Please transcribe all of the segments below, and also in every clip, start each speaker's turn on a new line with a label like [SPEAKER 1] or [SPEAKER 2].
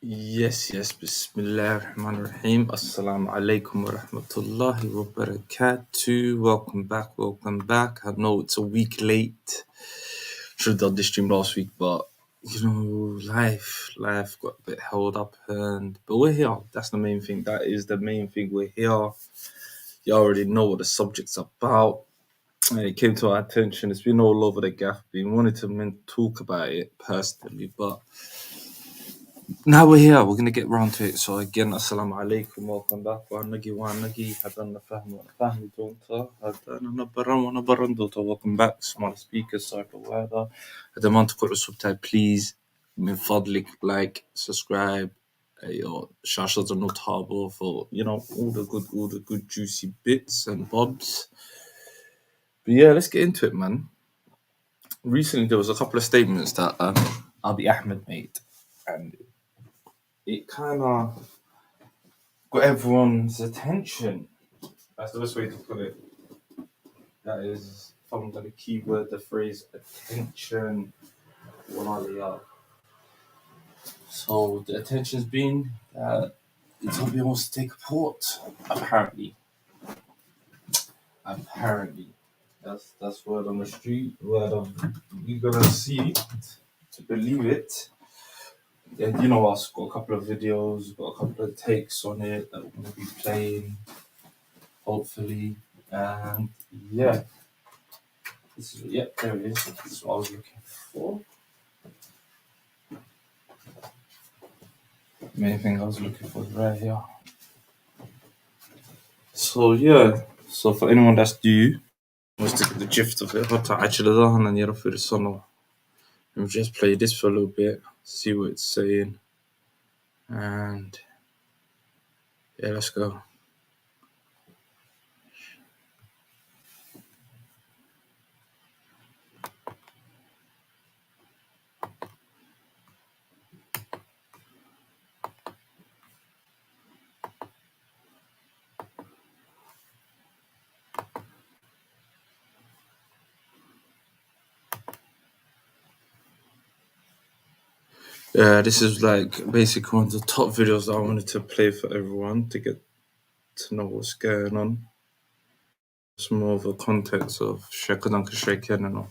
[SPEAKER 1] Yes, Bismillahirrahmanirrahim. Assalamu alaikum wa rahmatullahi wa barakatuh. Welcome back. I know it's a week late. Should have done this stream last week, but life got a bit held up, but we're here. That's the main thing. That is the main thing. We're here. You already know what the subject's about. And it came to our attention. It's been all over the gaff. We wanted to talk about it personally, but now we're here. We're gonna get round to it. So again, assalamu alaikum. Welcome back. Wanagi. Hadana fahmi donta. Hadana nabaran donta. Welcome back. Smart speakers. Sorry for weather. Hadamant subtype. Please, min fadlik, like, subscribe. Your shashas are not harbor for all the good juicy bits and bobs. But yeah, let's get into it, man. Recently, there was a couple of statements that Abiy Ahmed made, and it kind of got everyone's attention. That's the best way to put it. That is, if I'm going to keyword the phrase attention. So the attention's been that Ethiopia wants to take a port. Apparently. That's word on the street. We're going to see to believe it. And you know us, got a couple of videos, got a couple of takes on it that we're going to be playing, hopefully. And yeah, there it is. This is what I was looking for. Main thing I was looking for is right here. So yeah, for anyone that's new, wants to get the gist of it, we'll just play this for a little bit, see what it's saying, and yeah, let's go. This is like basically one of the top videos that I wanted to play for everyone to get to know what's going on. It's more of a context of Shekadanka Sheken and all.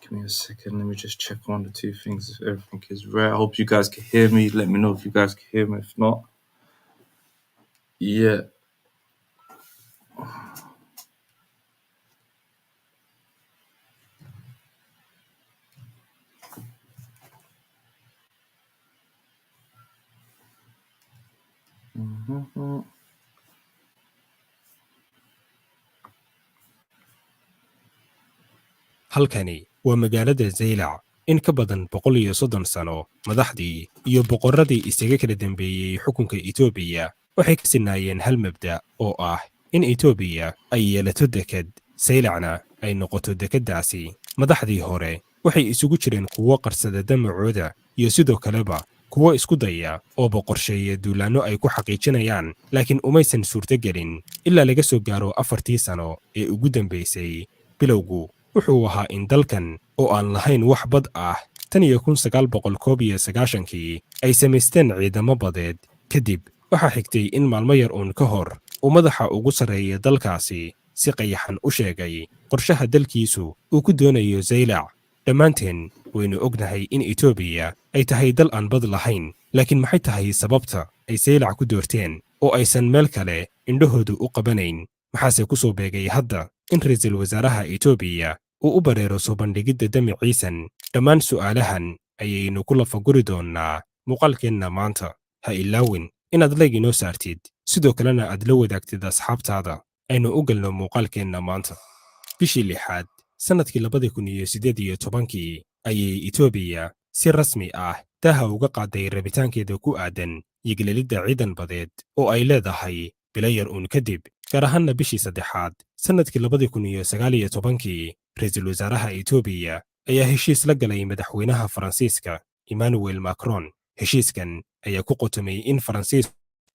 [SPEAKER 1] Give me a second, let me just check one or two things if everything is right. I hope you guys can hear me. Let me know if you guys can hear me. If not, yeah.
[SPEAKER 2] halkani waa magaalada Saylac in ka badan 130 sano madaxdii iyo boqorradii isaga kala dambeeyay xukunka Ethiopia waxay ka sinaayeen hal mabda oo ah in Ethiopia ay yeelato dekad Saylacna ay noqoto dekadaasi madaxdii hore waxay isugu jireen kuwo qarsada damacooda iyo sidoo kaleba kuwo isku daya oo boqorsheeya duulaano ay ku xaqiijinayaan laakiin umaysan suurtagelin ilaa laga soo gaaro 4 sano ee ugu dambeysay bilowgu wuxuu ahaa in dalkan oo aan lahayn wax bad ah tan iyo 1991 ay samaysteen ciidamo badeed kadib waxaa xigtay in maalmo yar uun ka hor uu madaxa ugu sarreeya dalkaasi si qayaxan u sheegay qorshaha dalkiisu uu ku doonayo Saylac dhammaanteen waynu ognahay in Ethiopia ay tahay dal aan bad lahayn laakiin maxay tahay sababta ay Saylac ku doorteen oo aysan meel kale indhahoodu u qabanayn maxaase ku soo beegay hadda in ra'iisul wasaaraha Ethiopia uu u bareero soo bandhigidda damiciisan dhammaan su'aalahan ayaynu ku lafaguri doonaa muuqaalkeenna maanta ha ilaawin inaad like inoo saartid sidoo kalena aad la wadaagtid asxaabtaada aynu u galno muuqaalkeenna maanta bishii 6 sanadkii 2018 ayay Ethiopia si rasmi ah daaha uga qaaday rabitaankeeda ku aadan yiglalidda ciidan badeed oo ay leedahay bilo yar uun kadib gaar ahaanna bishii 3 sanadkii 2019 ra'iisul wasaaraha Ethiopia ayaa heshiis la galay madaxweynaha Faransiiska Emmanuel Macron heshiiskan ayaa ku qotomay in Faransiis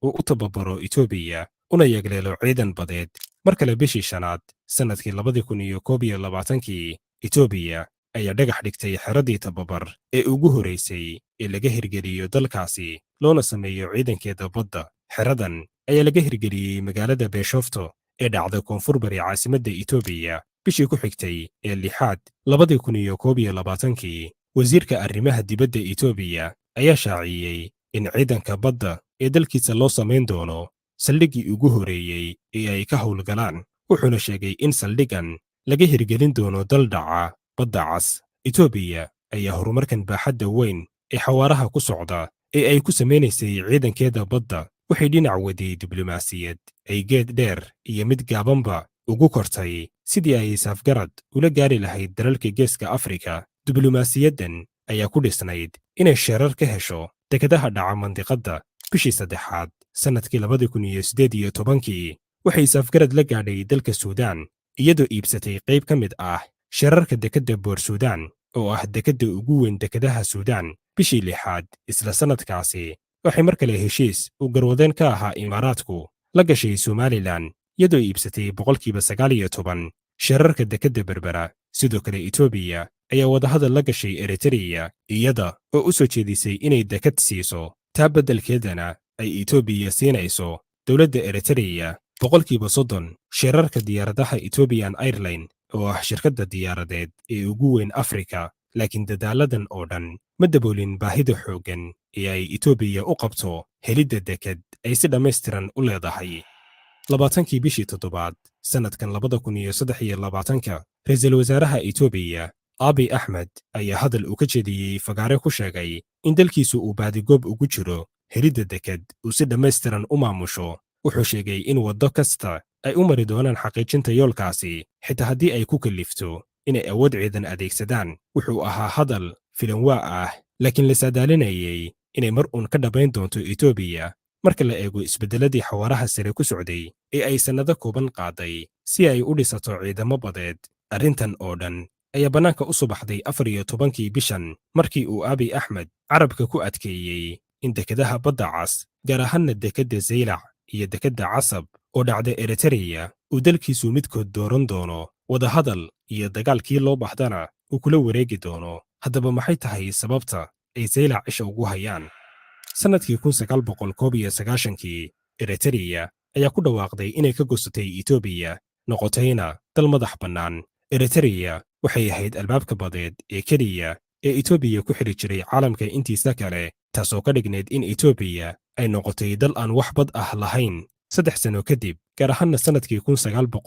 [SPEAKER 2] uu u tababaro Ethiopia una yagleelo ciidan badeed mar kale bishii 5 sanadkii 2021 Ethiopia ayaa dhagax dhigtay xeradii tababar ee ugu horraysay ee laga hirgeliyo dalkaasi loona sameeyo ciidankeeda badda. xeradan ayaa laga hirgeliyey magaalada beeshofto ee dhacda koonfur bari caasimadda Ethiopia bishii ku xigtay ee 6aad 2021. wasiirka arrimaha dibadda Ethiopia ayaa shaaciyey in ciidanka badda ee dalkiisa loo samayn doono saldhiggii ugu horreeyey ee ay ka howlgalaan, wuxuuna sheegay in saldhiggan laga hirgelin doono dal dhaca badda cas. Ethiopia ayaa horumarkan baaxadda weyn ee xawaaraha ku socda ee ay ku samaynaysay ciidankeeda badda waxay dhinac waday diblomaasiyad ay geed dheer iyo mid gaabanba ugu kortay sidii ay safgarad ula gaari lahayd dalalka geeska Afrika. diblomaasiyaddan ayaa ku dhisnayd inay sheerar ka hesho dekedaha dhaca mandiqadda. bishii 3aad sannadkii 2018 waxay safgarad la gaadhay dalka Suudaan iyadoo iibsatay qayb ka mid ah sheerarka dekedda Boor Suudaan oo ah dekedda ugu weyn dekedaha Suudaan. bishii 6aad isla sannadkaasi waxay mar kale heshiis uu garwadeen ka ahaa Imaaraadku la gashay Somalilan iyadoo iibsatay 19% sheerarka dekedda Berbera. sidoo kale Ethiopia ayaa wadahadal la gashay Eritrea iyada oo u soo jeedisay inay deked siiso, taa beddelkeedana ay Ethiopia siinayso dowladda Eritrea 30% sheerarka diyaaradaha Ethiopian Airline oo ah shirkadda diyaaradeed ee ugu weyn Afrika. laakiin dadaaladan oo dhan ma daboolin baahida xooggan ee ay Ethiopia u qabto helidda deked ay si dhammaystiran u leedahay. 20kii bishii 7aad sannadkan 2023 ra'iisul wasaaraha Ethiopia Abiy Ahmed ayaa hadal uu ka jeediyey fagaare ku sheegay in dalkiisu uu baadigoob ugu jiro helidda deked uu si dhammaystiran u maamusho. wuxuu sheegay in waddo kasta ay u mari doonaan xaqiijinta yoolkaasi xitaa haddii ay ku kallifto inay awood ciidan adeegsadaan. wuxuu ahaa hadal filanwaa ah, laakiin la saadaalinayay inay mar uun ka dhabayn doonto Ethiopia marka la eego isbeddeladii xawaaraha sare ku socday ee ay sannado kooban qaaday si ay u dhisato ciidamo badeed. arrintan oo dhan ayaa bannaanka u subaxday 14kii bishan markii uu Abiy Ahmed carabka ku adkeeyey in dekedaha badda cas, gaar ahaanna dekedda SAYLAC iyo dekedda Casab oo dhacda Eritrea, uu dalkiisu midkood dooran doono wadahadal iyo dagaalkii loo baahdana uu kula wareegi doono. haddaba maxay tahay sababta ay SAYLAC isha ugu hayaan? sannadkii 1991 Eritrea ayaa ku dhawaaqday inay ka goosatay Ethiopia, noqotayna dal madax bannaan. Eritrea waxay ahayd albaabka badeed ee keliya ee Ethiopia ku xidhi jiray caalamka intiisa kale, taasoo ka dhignayd in Ethiopia ay noqotay dal aan wax bad ah lahayn. 3 sano kadib, gaar ahaanna sannadkii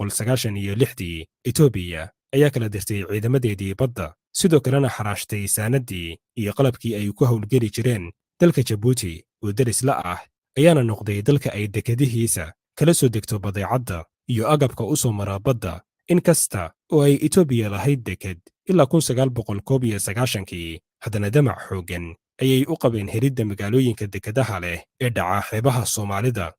[SPEAKER 2] 1996, Ethiopia ayaa kala dirtay ciidamadeedii badda, sidoo kalena xaraashtay saanaddii iyo qalabkii ay ku howlgeli jireen. dalka Djibouti oo daris la ah ayaana noqday dalka ay dekedihiisa kala soo degto badeecadda iyo agabka u soo mara badda. in kasta oo ay Ethiopia lahayd deked ilaa 1991, haddana damac xooggan ayay u qabeen helidda magaalooyinka dekedaha leh ee dhaca xeebaha Soomaalida.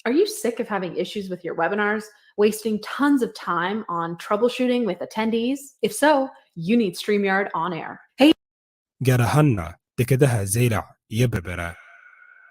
[SPEAKER 3] Are you sick of having issues with your webinars, wasting tons of time on troubleshooting with attendees? If so, you need StreamYard on air. Hey,
[SPEAKER 2] gaar ahaanna dekedaha SAYLAC iyo Berbera.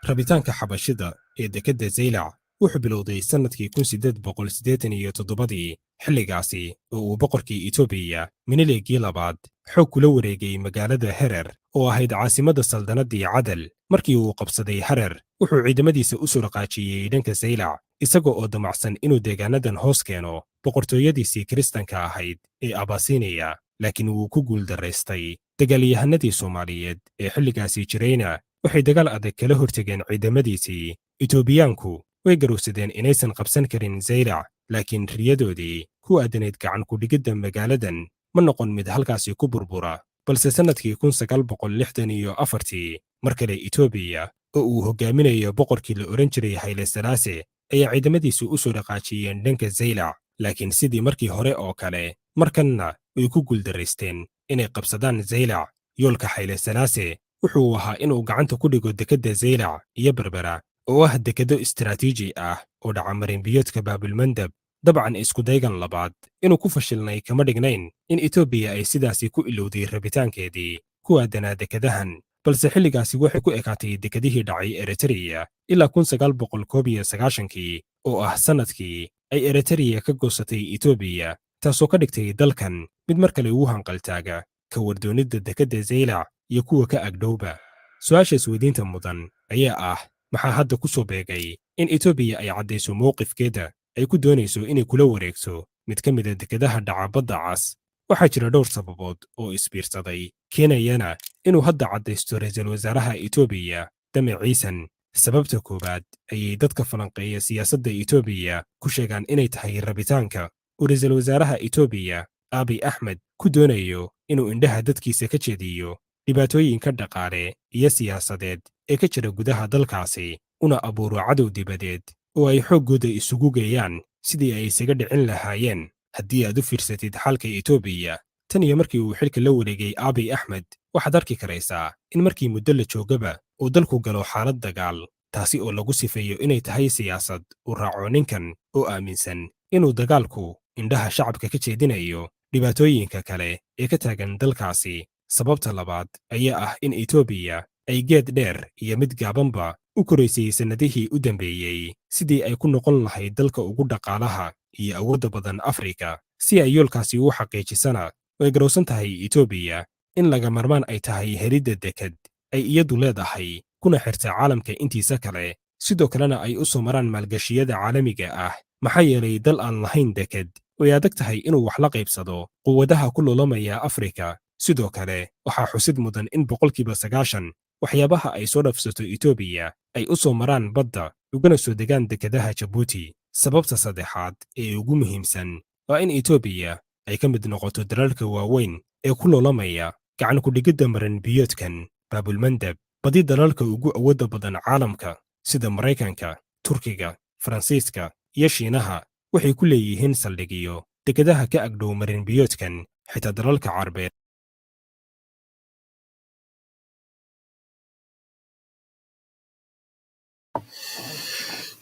[SPEAKER 2] rabitaanka xabashida ee dekedda SAYLAC wuxuu bilowday sannadkii 1887, xilligaasi oo uu boqorkii Ethiopia Miniligii labaad xoog kula wareegay magaalada Herer oo ahayd caasimadda saldanaddii Cadal. markii uu qabsaday Herer, wuxuu ciidamadiisa u soo dhaqaajiyey dhanka SAYLAC isagoo oo damacsan inuu deegaanadan hoos keeno boqortooyadiisii kiristanka ahayd ee Abyssinia, laakiin wuu ku guuldaraystay. dagaalyahanadii Soomaaliyeed ee xilligaasi jirayna waxay dagaal adag kala hortageen ciidamadiisii. Etoobiyaanku way garowsadeen inaysan qabsan karin SAYLAC, laakiin riyadoodii ku aadanayd gacan ku dhigidda magaaladan ma noqon mid halkaasi ku burbura. balse sannadkii 1964, mar kale Ethiopia oo uu hogaaminayo boqorkii la oran jiray Haile Selassie ayaa ciidamadiisu u soo dhaqaajiyeen dhanka SAYLAC, laakiin sidii markii hore oo kale markanna way ku guuldaraysteen inay qabsadaan SAYLAC. yoolka Haile Selassie wuxuu ahaa inuu gacanta ku dhigo dekedda SAYLAC iyo Berbera oo ah dekedo istiraatiiji ah oo dhaca marinbiyoodka Baabilmandab. dabcan isku daygan labaad inuu ku fashilnay kama dhignayn in Ethiopia ay sidaasi ku ilowday rabitaankeedii ku aadanaa dekedahan, balse xilligaasi waxay ku ekaatay dekedihii dhacay Eritrea ilaa 1991 oo ah sannadkii ay Eritrea ka goosatay Ethiopia, taasoo ka dhigtay dalkan mid mar kale ugu hanqaltaaga ka wardoonidda dekedda Zaylac iyo kuwa ka agdhowba. Su'aasha isweydiinta mudan ayaa ah, maxaa hadda ku soo beegay in Ethiopia ay caddayso mowqifkeeda ay ku doonayso inay kula wareegto mid ka mid a dekedaha dhaca Badda Cas? Waxaa jira dhowr sababood oo isbiirsaday keenayana inuu hadda caddaysto ra'iisul wasaaraha Ethiopia damaciisan. Sababta koowaad ayay dadka falanqeeya siyaasadda Ethiopia ku sheegaan inay tahay rabitaanka uu ra'iisul wasaaraha Ethiopia Abiy Ahmed ku doonayo inuu indhaha dadkiisa ka jeediyo dhibaatooyinka dhaqaale iyo siyaasadeed ee ka jira gudaha dalkaasi, una abuuro cadow dibadeed oo ay xooggooda isugu geeyaan sidii ay isaga dhicin lahaayeen. Haddii aad u fiirsatid xalka Ethiopia tan iyo markii uu xilka la wareegay Abiy Ahmed, waxaad arki karaysaa in markii muddo la joogaba uu dalku galo xaalad dagaal, taasi oo lagu sifeeyo inay tahay siyaasad uu raaco ninkan oo aaminsan inuu dagaalku indhaha shacabka ka jeedinayo dhibaatooyinka kale ee ka taagan dalkaasi. Sababta labaad ayaa ah in Ethiopia ay geed dheer iyo mid gaabanba u koraysay sannadihii u dambeeyey sidii ay ku noqon lahayd dalka ugu dhaqaalaha iyo awoodda badan Afrika. Si ay yoolkaasi u xaqiijisana, way garowsan tahay Ethiopia in laga marmaan ay tahay helidda deked ay iyadu leedahay kuna xirta caalamka intiisa kale, sidoo kalena ay u soo maraan maalgashiyada caalamiga ah. Maxaa yeelay dal aan lahayn deked way adag tahay inuu wax la qaybsado quwadaha ku loolamaya Afrika. Sidoo kale waxaa xusid mudan in 90% waxyaabaha ay soo dhafsato Ethiopia ay u soo maraan badda ugana soo degaan dekedaha Djibouti. Sababta saddexaad ee ugu muhiimsan waa in Ethiopia ay ka mid noqoto dalalka waaweyn ee ku loolamaya gacan ku dhigidda marin biyoodkan Baabilmandab. Badi dalalka ugu awoodda badan caalamka sida Maraykanka, Turkiga, Faransiiska iyo Shiinaha waxay ku leeyihiin saldhigyo dekedaha ka agdhow marin biyoodkan. Xitaa dalalka Carbeed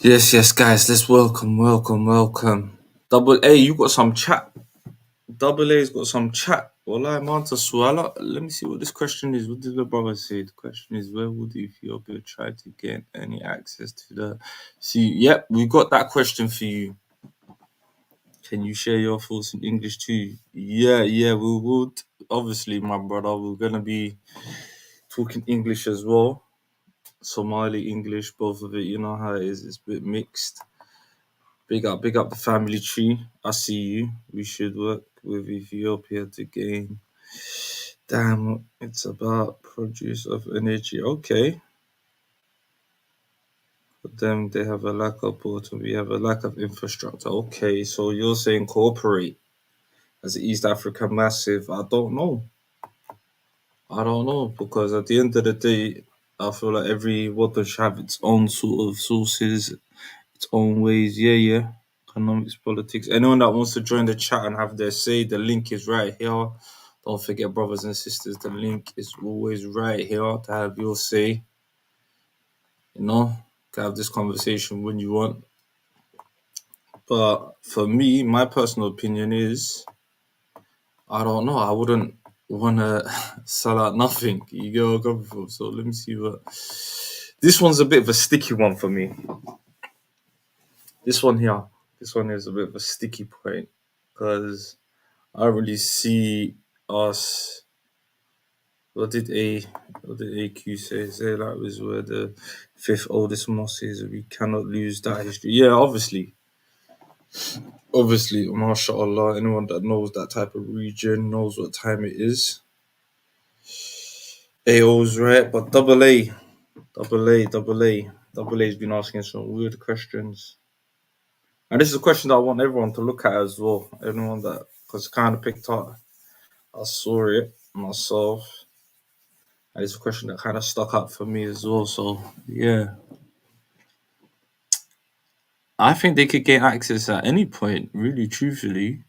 [SPEAKER 1] Yes, guys, let's welcome. Double A, you got some chat. Double A's got some chat. Wallahi, Manta Swala. Let me see what this question is. What did the brother say? The question is, where would Ethiopia try to get any access to the sea? Yep, we got that question for you. Can you share your thoughts in English too? Yeah, we would. Obviously, my brother, we're gonna be talking English as well. Somali, English, both of it. You know how it is. It's a bit mixed. Big up the family tree. I see you. We should work with Ethiopia to gain. Damn, it's about produce of energy. Okay. But then they have a lack of port and we have a lack of infrastructure. Okay, so you're saying cooperate as East Africa massive. I don't know. Because at the end of the day, I feel like every water should have its own sort of sources, its own ways. Yeah. Economics, politics. Anyone that wants to join the chat and have their say, the link is right here. Don't forget, brothers and sisters, the link is always right here to have your say. You know, to have this conversation when you want. But for me, my personal opinion is, I don't know. I wouldn't want to sell out nothing. You get what I'm coming from. So let me see what. This one's a bit of a sticky one for me. This one here. This one is a bit of a sticky point because I don't really see us. What did AQ say? SAYLAC was where the 5th oldest mosque is. We cannot lose that history. Yeah, obviously, mashallah, anyone that knows that type of region knows what time it is. AO's right, but double A's been asking some weird questions. And this is a question that I want everyone to look at as well. Everyone that, because kind of picked up, I saw it myself. And it's a question that kind of stuck out for me as well. So, yeah. I think they could gain access at any point, really, truthfully.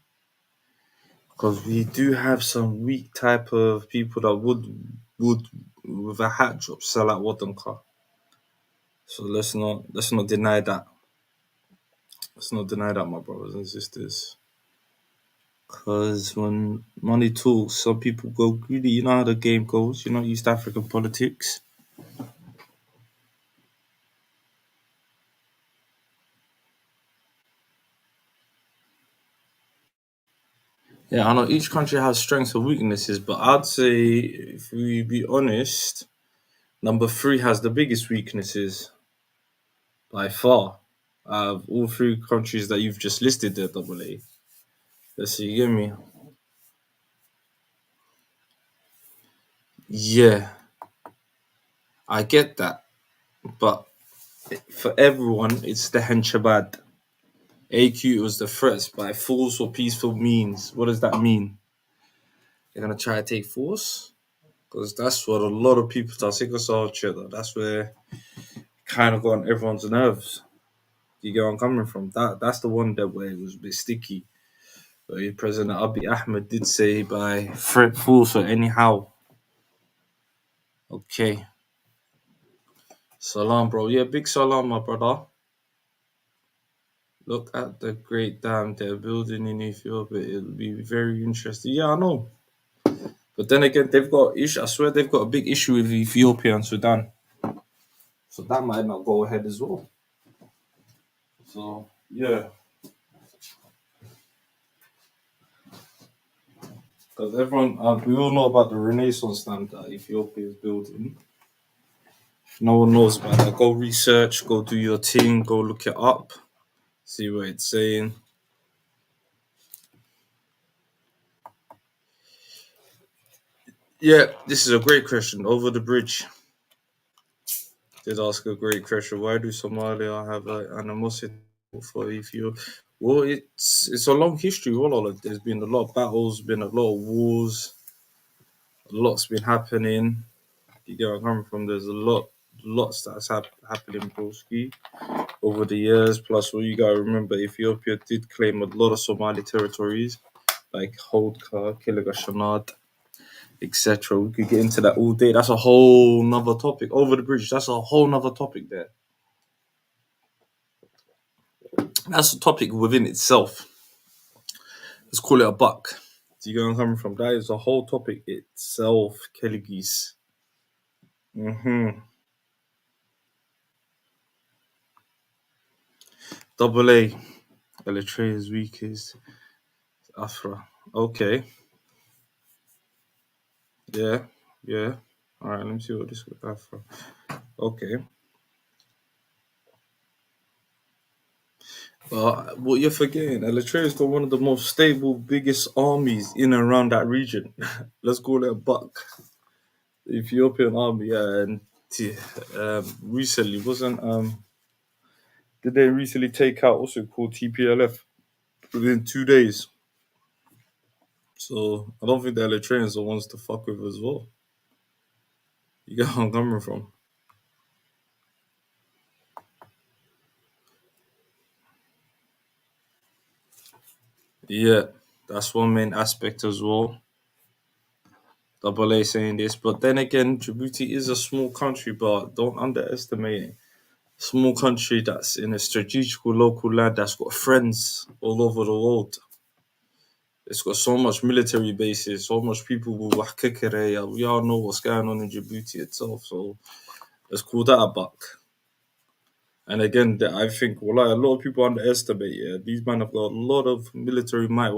[SPEAKER 1] Because we do have some weak type of people that would with a hat drop sell out Watanka. So let's not deny that. Let's not deny that, my brothers and sisters. Because when money talks, some people go greedy. You know how the game goes. You know, East African politics. Yeah, I know each country has strengths and weaknesses, but I'd say, if we be honest, number three has the biggest weaknesses by far. Out of all three countries that you've just listed there, double A. Let's see, you get me? Yeah, I get that, but for everyone, it's the Henchabad. AQ was the threats by force or peaceful means. What does that mean? They're gonna try to take force? Because that's what a lot of people are sick of each other. That's where kind of got on everyone's nerves. You get where I'm coming from? That's the one that where it was a bit sticky. But President Abiy Ahmed did say by threat, force, or anyhow. Okay. Salam, bro. Yeah, big salam, my brother. Look at the great dam they're building in Ethiopia. It'll be very interesting. Yeah, I know. But then again, they've got issue. I swear they've got a big issue with Ethiopia and Sudan. So that might not go ahead as well. So yeah, because everyone, we all know about the Renaissance dam that Ethiopia is building. If no one knows about that, go research, go do your thing, go look it up, see what it's saying. Yeah, this is a great question. Over the bridge did ask a great question. Why do Somalia have animosity for Ethiopia? Well, it's a long history. There's been a lot of battles, been a lot of wars, a lot's been happening. You get where I'm coming from. There's lots that's happening, broski, over the years. Plus, what you gotta remember, Ethiopia did claim a lot of Somali territories, like Holdka, Kiligashanad, etc. We could get into that all day. That's a whole nother topic. Over the bridge, that's a whole nother topic there. That's a topic within itself. Let's call it a buck. Do you get where I'm coming from? That is a whole topic itself, Keligis. Double A. Eritrea's weakest. Afra. Okay. Yeah. Yeah. All right. Let me see what this is. Afra. Okay. But what you're forgetting, Eritrea's got one of the most stable, biggest armies in and around that region. Let's call it a buck. The Ethiopian army, and recently wasn't did they recently take out also called TPLF within 2 days? So I don't think the Eritreans are the ones to fuck with as well. You get where I'm coming from? Yeah, that's one main aspect as well. Double A saying this, but then again, Djibouti is a small country, but don't underestimate it. Small country that's in a strategical local land that's got friends all over the world. It's got so much military bases, so much people with Wahkekere. We all know what's going on in Djibouti itself, so let's call that a buck. And again, I think a lot of people underestimate. Yeah, these men have got a lot of military might.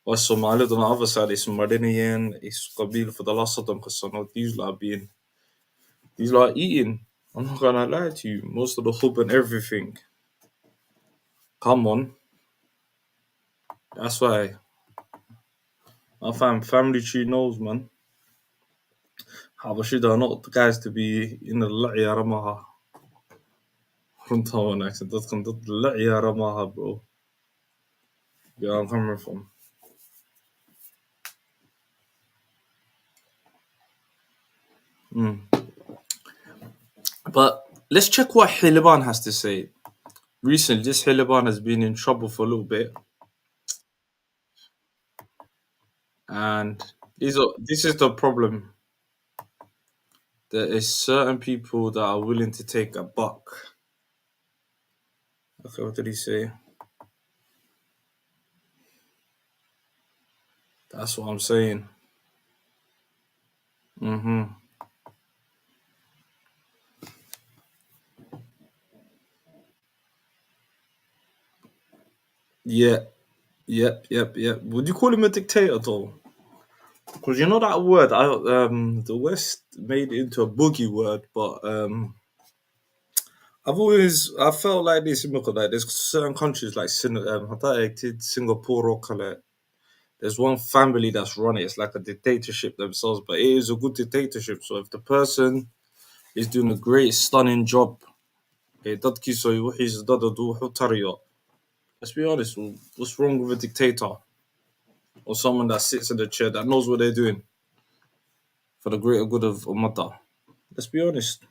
[SPEAKER 1] Or Somali on the other side is Madinian, is Qabil for the last of them because these lot are eating. I'm not gonna lie to you. Most of the hub and everything. Come on. That's why my family tree knows, man. Habashida are not the guys to be in the La'ya Ramaha. Runta accent. That's the La'ya Ramaha, bro. Yeah, I'm coming from. But let's check what Hiliban has to say. Recently, this Hiliban has been in trouble for a little bit. And this is the problem. There is certain people that are willing to take a buck. Okay, what did he say? That's what I'm saying. Yeah, Yep. Would you call him a dictator though? Because you know that word, the West made it into a boogie word, but I felt like this. Like there's certain countries like Singapore or Kale. There's one family that's run it. It's like a dictatorship themselves, but it is a good dictatorship. So if the person is doing a great, stunning job, let's be honest. What's wrong with a dictator or someone that sits in the chair that knows what they're doing for the greater good of Ummata? Let's be honest.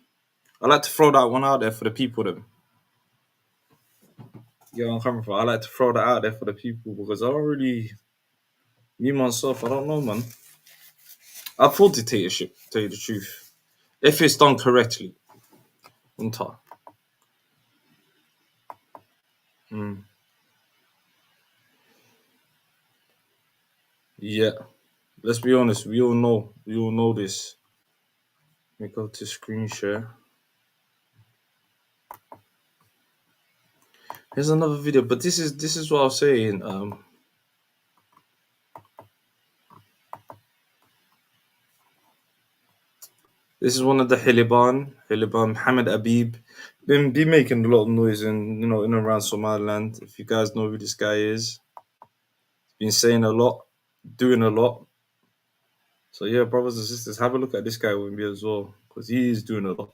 [SPEAKER 1] I like to throw that one out there for the people. Them, you know where I'm coming from. I like to throw that out there for the people because I don't really, me myself, I don't know, man. I thought dictatorship, to tell you the truth, if it's done correctly. Ummata. Yeah. Let's be honest. We all know this. Let me go to screen share. Here's another video, but this is what I was saying. This is one of the Hiliban Mohammed Abib. Been making a lot of noise in in and around Somaliland. If you guys know who this guy is, been saying a lot, doing a lot. So yeah, brothers and sisters, have a look at this guy with me as well, because he is doing a lot.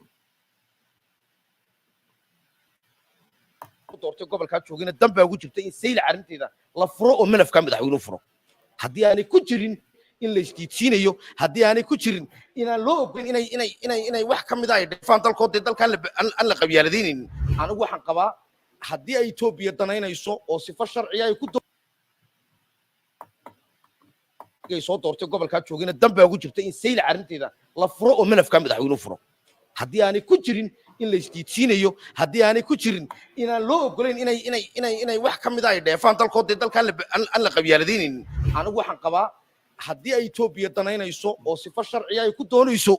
[SPEAKER 4] doortay gobolka joogina dambaa ugu jirtay in saylac arinteeda la furo oo malafka madaxweynuhu furo haddii aanay ku jirin in la isdiidsiinayo haddii aanay ku jirin inaan loo ogoyn inay wax ka mid ah ay dhifaan dalkood dalkan aan la qabyaaladeynin anigu waxaan qabaa haddii ay Ethiopia danaynayso oo sifo sharciya ay ku soo doortay gobolka joogina dambaa ugu jirtay in saylac arinteeda la furo oo malafka madaxweynuhu furo haddii aanay ku jirin in la isdiidsiinayo haddii aanay ku jirin inaan loo ogoleyn inay wax ka mid ah ay dheefaan dalkood dalkan aan la qabyaaladeynin anigu waxaan qabaa haddii ay Ethiopia danaynayso oo sifo sharciya ay ku doonayso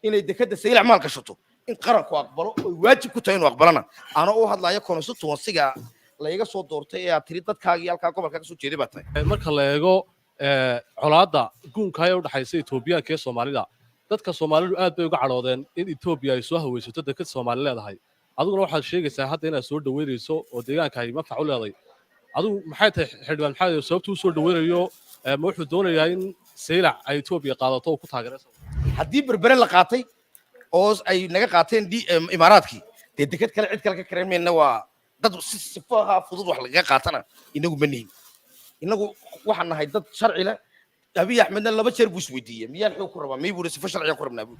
[SPEAKER 4] inay dekada saylac maal gashato in qaranku aqbalo oo waajib ku tahay inuu aqbalana ana u hadlayo constituency-ga la iga soo doortay ee tiri dadkaagii halka gobolka ka soo jeeday baa tahay
[SPEAKER 5] marka la eego colaada guunka ay u dhaxaysay Ethiopia iyo Soomaalida dadka Soomaalidu aad bay uga caroodeen in Ethiopia ay soo haweysato dekad Soomaali leedahay aduguna waxaad sheegaysaa hadda inaad soo dhaweynayso oo deegaanka ay manfac u leedahay adigu maxay tahay xildhibaan maxay sababtu u soo dhaweynayo ma wuxuu doonayaa in saylac ay Ethiopia qaadato oo ku taageerayso
[SPEAKER 4] haddii berbere la qaatay oo ay naga qaateen imaaraadkii dekad kale cid kale ka kareemayna waa dad sifaha fudud wax laga qaatana inagu baniin inagu waxaan nahay dad sharci leh أبي أحمد الله بشر بوش وديه ميال حكوا ربا مي بورس فشل يقرب نابو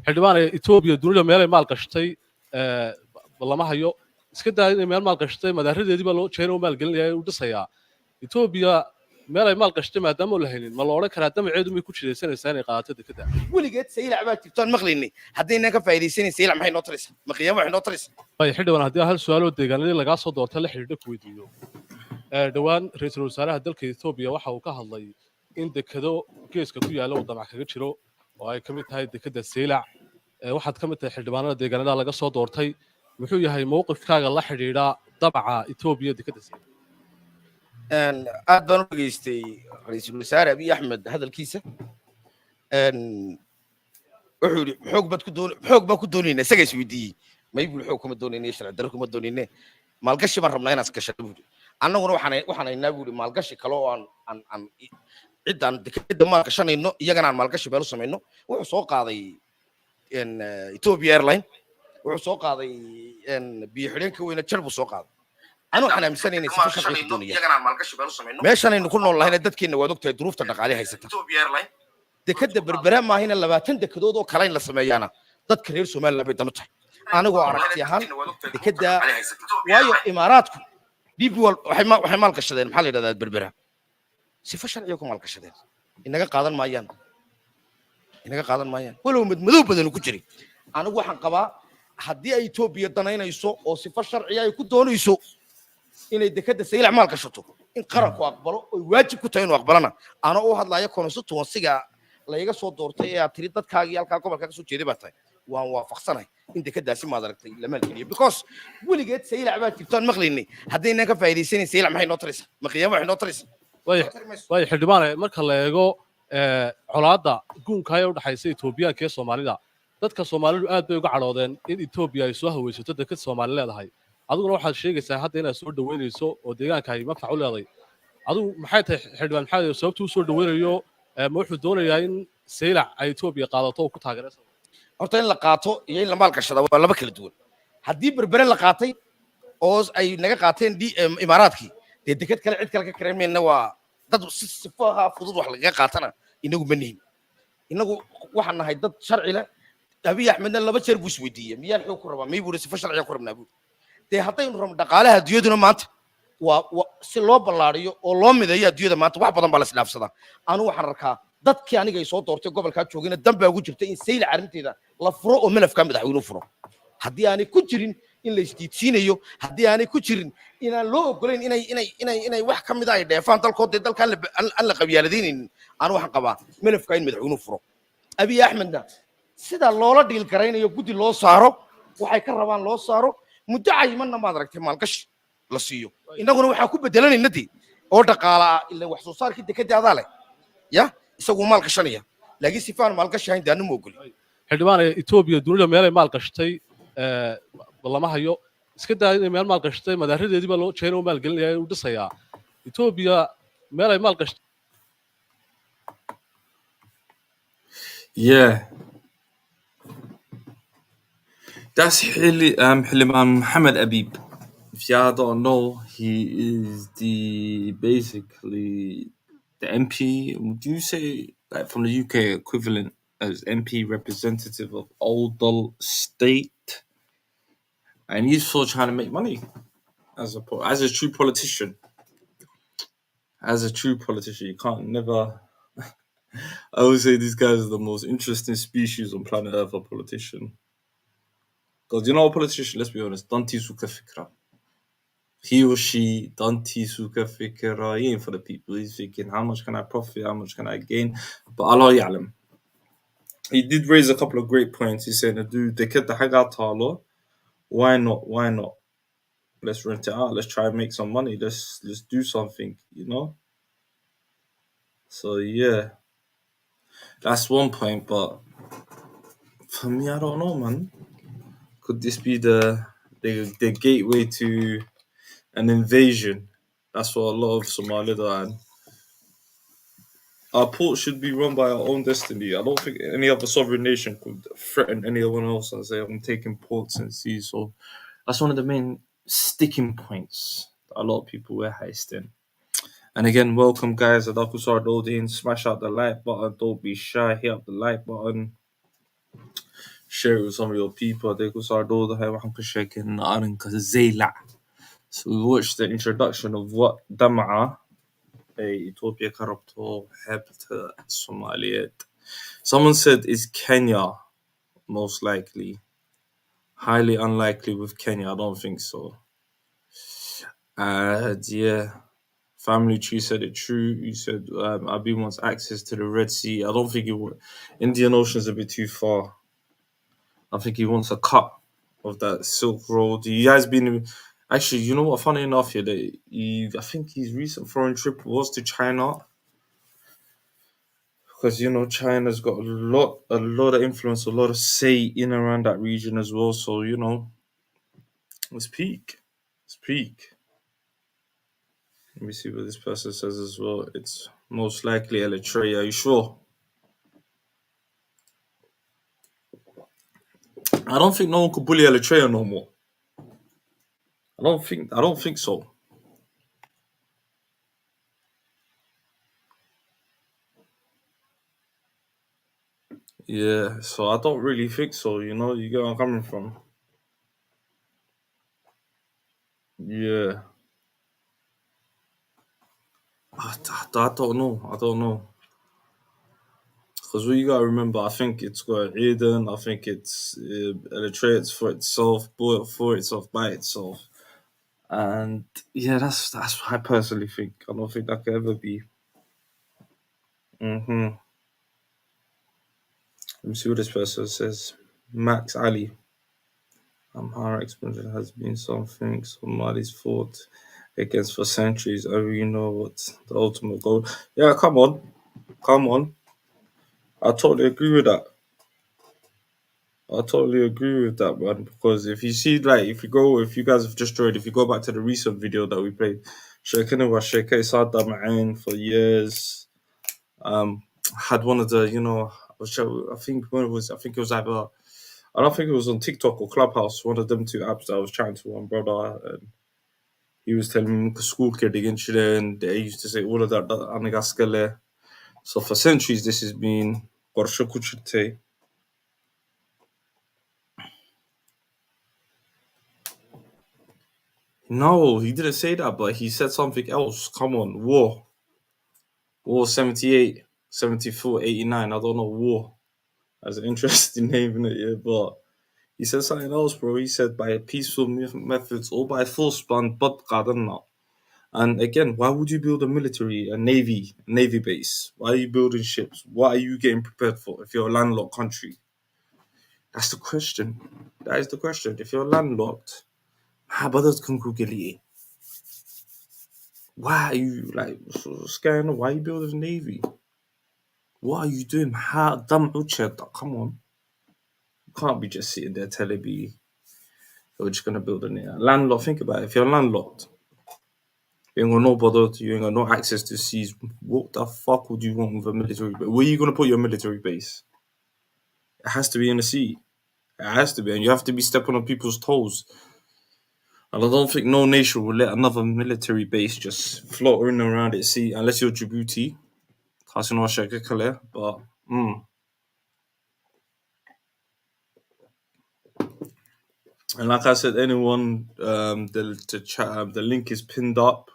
[SPEAKER 5] حدوان إثيوبيا دولة ميال مال قشتي والله ما هيو إسكده إن ميال مال قشتي مدارد دي بالو شينو مال قلنا يا ودسيا إثيوبيا ميال مال قشتي ما دام ولا هين ما لورا كان دام عيدهم يكون شيء سنة قاتل كده
[SPEAKER 4] ولقيت سيلع بعد تبتون مغليني حدينا كفايدي سنة سيلع ما هي نطرس مقيام ما هي نطرس
[SPEAKER 5] طيب حدوان هدي هالسؤال ودي قال لي لقى صوت دورت لحدك ويديو دوان رئيس الوزراء هدلك إثيوبيا وحى وكهالله in dekado geeska ku yaala oo damac kaga jiro oo ay kamid tahay dekada saylac waxaad kamid tahay xildhibaanada deegaanada laga soo doortay muxuu yahay mowqifkaaga la xiriira dabaca Ethiopia dekada saylac
[SPEAKER 4] aad baan u dhageystay ra'iisul wasaare Abiy Ahmed hadalkiisa wuxuu xoog baa ku doonayna isaga isweydiiyey may buu xoog kuma doonayna sharci darro kuma doonayna maalgashi baan rabnaa inaan iska shaqo annaguna waxaan aynaa buu maalgashi kale oo aan ciidan dekada maal gashanayno iyagana aan maalgashi beel u sameeyno wuxuu soo qaaday Ethiopia Airline wuxuu soo qaaday biyo xidheenka weyna jarbu soo qaaday anu waxaan aaminsanaynay si sharci doonaya iyagana aan maalgashi beel u sameeyno meeshan aynu ku nool lahayn dadkeena waad ogtahay duruufta dhaqaale haysata Ethiopia Airline dekada berbera ma ahina 20 dekadood oo kale in la sameeyana dadka reer Soomaaliland bay dano tahay anigoo aragti ahaan dekada waayo imaaraadku DP waxay maal gashadeen maxaa la yiraahdaa berbera sifa sharciyo ku maal gashadeen inaga qaadan maayaan walow madow badan ku jiray anigu waxaan qabaa haddii ay Ethiopia danaynayso oo sifa sharciya ay ku doonayso inay dekada saylac maal gashato in qaranku aqbalo oo waajib ku tahay inuu aqbalana ana u hadlayo constituency-ga la iga soo doortay ee tiri dadkaagii halka gobolka ka soo jeeday baa tahay waan waafaqsanahay in dekadaasi maad aragtay la maalgeliyo because weligeed saylac baa jirtaan maqlaynay haddaynan ka faa'iidaysanayn saylac maxay noo taraysaa ma qiyaamo waxay noo taraysaa
[SPEAKER 5] waayo xildhibaane marka la eego colaadda guunka ee u dhaxaysa Etoobiyaanka iyo Soomaalida dadka Soomaalidu aad bay uga cadhoodeen in Ethiopia ay soo haweysato dekad Soomaali leedahay adiguna waxaad sheegaysaa hadda inaad soo dhaweynayso oo deegaanka ay manfac u leedahay adigu maxay tahay xildhibaan maxay sababtu u soo dhaweynayo ma wuxuu doonayaa in saylac ay Ethiopia qaadato oo ku taageerayso
[SPEAKER 4] horta in la qaato iyo in la maalgashada waa laba kala duwan haddii berbere la qaatay oo ay naga qaateen imaaraadkii dee dekad kale cid kale ka kareemayna waa dad si sifaha fudud wax lagaga qaatana inagu ma nihin inagu waxaan nahay dad sharci leh abiy axmedna laba jeer buu isweydiiyey miyaan xoog ku rabaa miyuu sifa sharciga ku rabnaa buu dee haddaynu rabno dhaqaalaha adduunyaduna maanta waa si loo ballaariyo oo loo mideeyo adduunyada maanta wax badan baa la isdhaafsadaa anu waxaan arkaa dadkii aniga ay soo doortay gobolkaa joogayna danbaa ugu jirta in saylac arrinteeda la furo oo malafkaa madaxweynuhu furo haddii aanay ku jirin in la isdiidsiinayo haddii aanay ku jirin inaan loo ogolayn inay wax ka mida ay dheefaan dalkood dee dalka aan la qabyaaladaynayn anu waxaan qabaa malafkaa in madaxweynuhu furo abiy axmedna sida loola dhiil garaynayo guddi loo saaro waxay ka rabaan loo saaro muddo cayimanna maad aragtay maalgashi la siiyo innaguna waxaan ku bedelanayna dee oo dhaqaala ah ila wax soo saarkii dekadii adaa leh ya isagu maal gashanaya laakiin sifaan maal gashayn daanu ma ogoli
[SPEAKER 5] xildhibaan Ethiopia dunida meel ay maal gashtay lama hayo iska daa inay meel maal gashtay madaaradeedii baa loo jeeno maal gelinaya u dhisayaa Ethiopia meel ay maal gashtay
[SPEAKER 1] Yeah, that's Hiliman Muhammad Abib. If y'all don't know, he is basically the MP. Would you say like from the UK equivalent as MP representative of Oldal State? And he's still trying to make money as a true politician. As a true politician, you can't never. I always say this guy is the most interesting species on planet Earth, a politician. Because you know, a politician, let's be honest, Danti Suka Fikra. He or she, Danti Suka Fikra, he ain't for the people. He's thinking, how much can I profit? How much can I gain? But Allah Ya'lam. He did raise a couple of great points. He said, dude, they get the Hagat Talo. Why not? Why not? Let's rent it out. Let's try and make some money. Let's do something, you know? So, yeah. That's one point, but for me, I don't know, man. Could this be the gateway to an invasion? That's what a lot of Somali are. And our port should be run by our own destiny. I don't think any other sovereign nation could threaten anyone else and say, I'm taking ports and seas. So that's one of the main sticking points that a lot of people were heisting. And again, welcome, guys. Adakusar Dodin. Smash out the like button. Don't be shy. Hit up the like button. Share it with some of your people. Adakusar Dodin. So we watched the introduction of what Dama'a, Ethiopia Karabto, Hebta, Somalia. Someone said it's Kenya, most likely. Highly unlikely with Kenya. I don't think so. Yeah. Family Tree said it true. You said Abiy wants access to the Red Sea. I don't think Indian Ocean's a bit too far. I think he wants a cut of that Silk Road. You guys been... Actually, you know what? Funny enough, here, I think his recent foreign trip was to China. Because, you know, China's got a lot of influence, a lot of say in around that region as well. So, you know, it's peak. It's peak. Let me see what this person says as well. It's most likely Eritrea. Are you sure? I don't think no one could bully Eritrea no more. I don't think so. Yeah, so I don't really think so, you know, you get where I'm coming from. Yeah. I don't know. I don't know. Because what you gotta remember, I think it's got Eden, I think it's Eritrea, it's for itself, bought for itself, by itself. And yeah, that's what I personally think. I don't think that could ever be. Let me see what this person says. Max Ali. Higher expansion has been something Somali's fought against for centuries. Oh, you know what's the ultimate goal? Yeah, come on, come on. I totally agree with that. I totally agree with that, man. Because if you see, like, if you guys have just joined, if you go back to the recent video that we played, Sheikh was Sheikh Saddam Ain for years. Had one of the, I think when it was, I think it was either, I don't think it was on TikTok or Clubhouse, one of them two apps that I was chatting to one brother, and he was telling me school kid against you, and they used to say all of that. Anigaskele. So for centuries, this has been Qorshe Kuchite. No, he didn't say that, but he said something else. Come on, War 78, 74, 89. I don't know, War. That's an interesting name, innit? Yeah, but he said something else, bro. He said by peaceful methods or by force, but and again, why would you build a navy base? Why are you building ships? What are you getting prepared for if you're a landlocked country? That's the question. That is the question. If you're landlocked, how about Kunkugili? Why are you like scaring? Why are you building a navy? What are you doing? How dumb come on. You can't be just sitting there telling me you're just gonna build a landlocked. Think about it. If you're landlocked, you ain't got no bother, you ain't got no access to seas. What the fuck would you want with a military base? Where are you gonna put your military base? It has to be in the sea. It has to be, and you have to be stepping on people's toes. And I don't think no nation will let another military base just float in around its sea unless you're Djibouti. But and like I said, anyone the link is pinned up.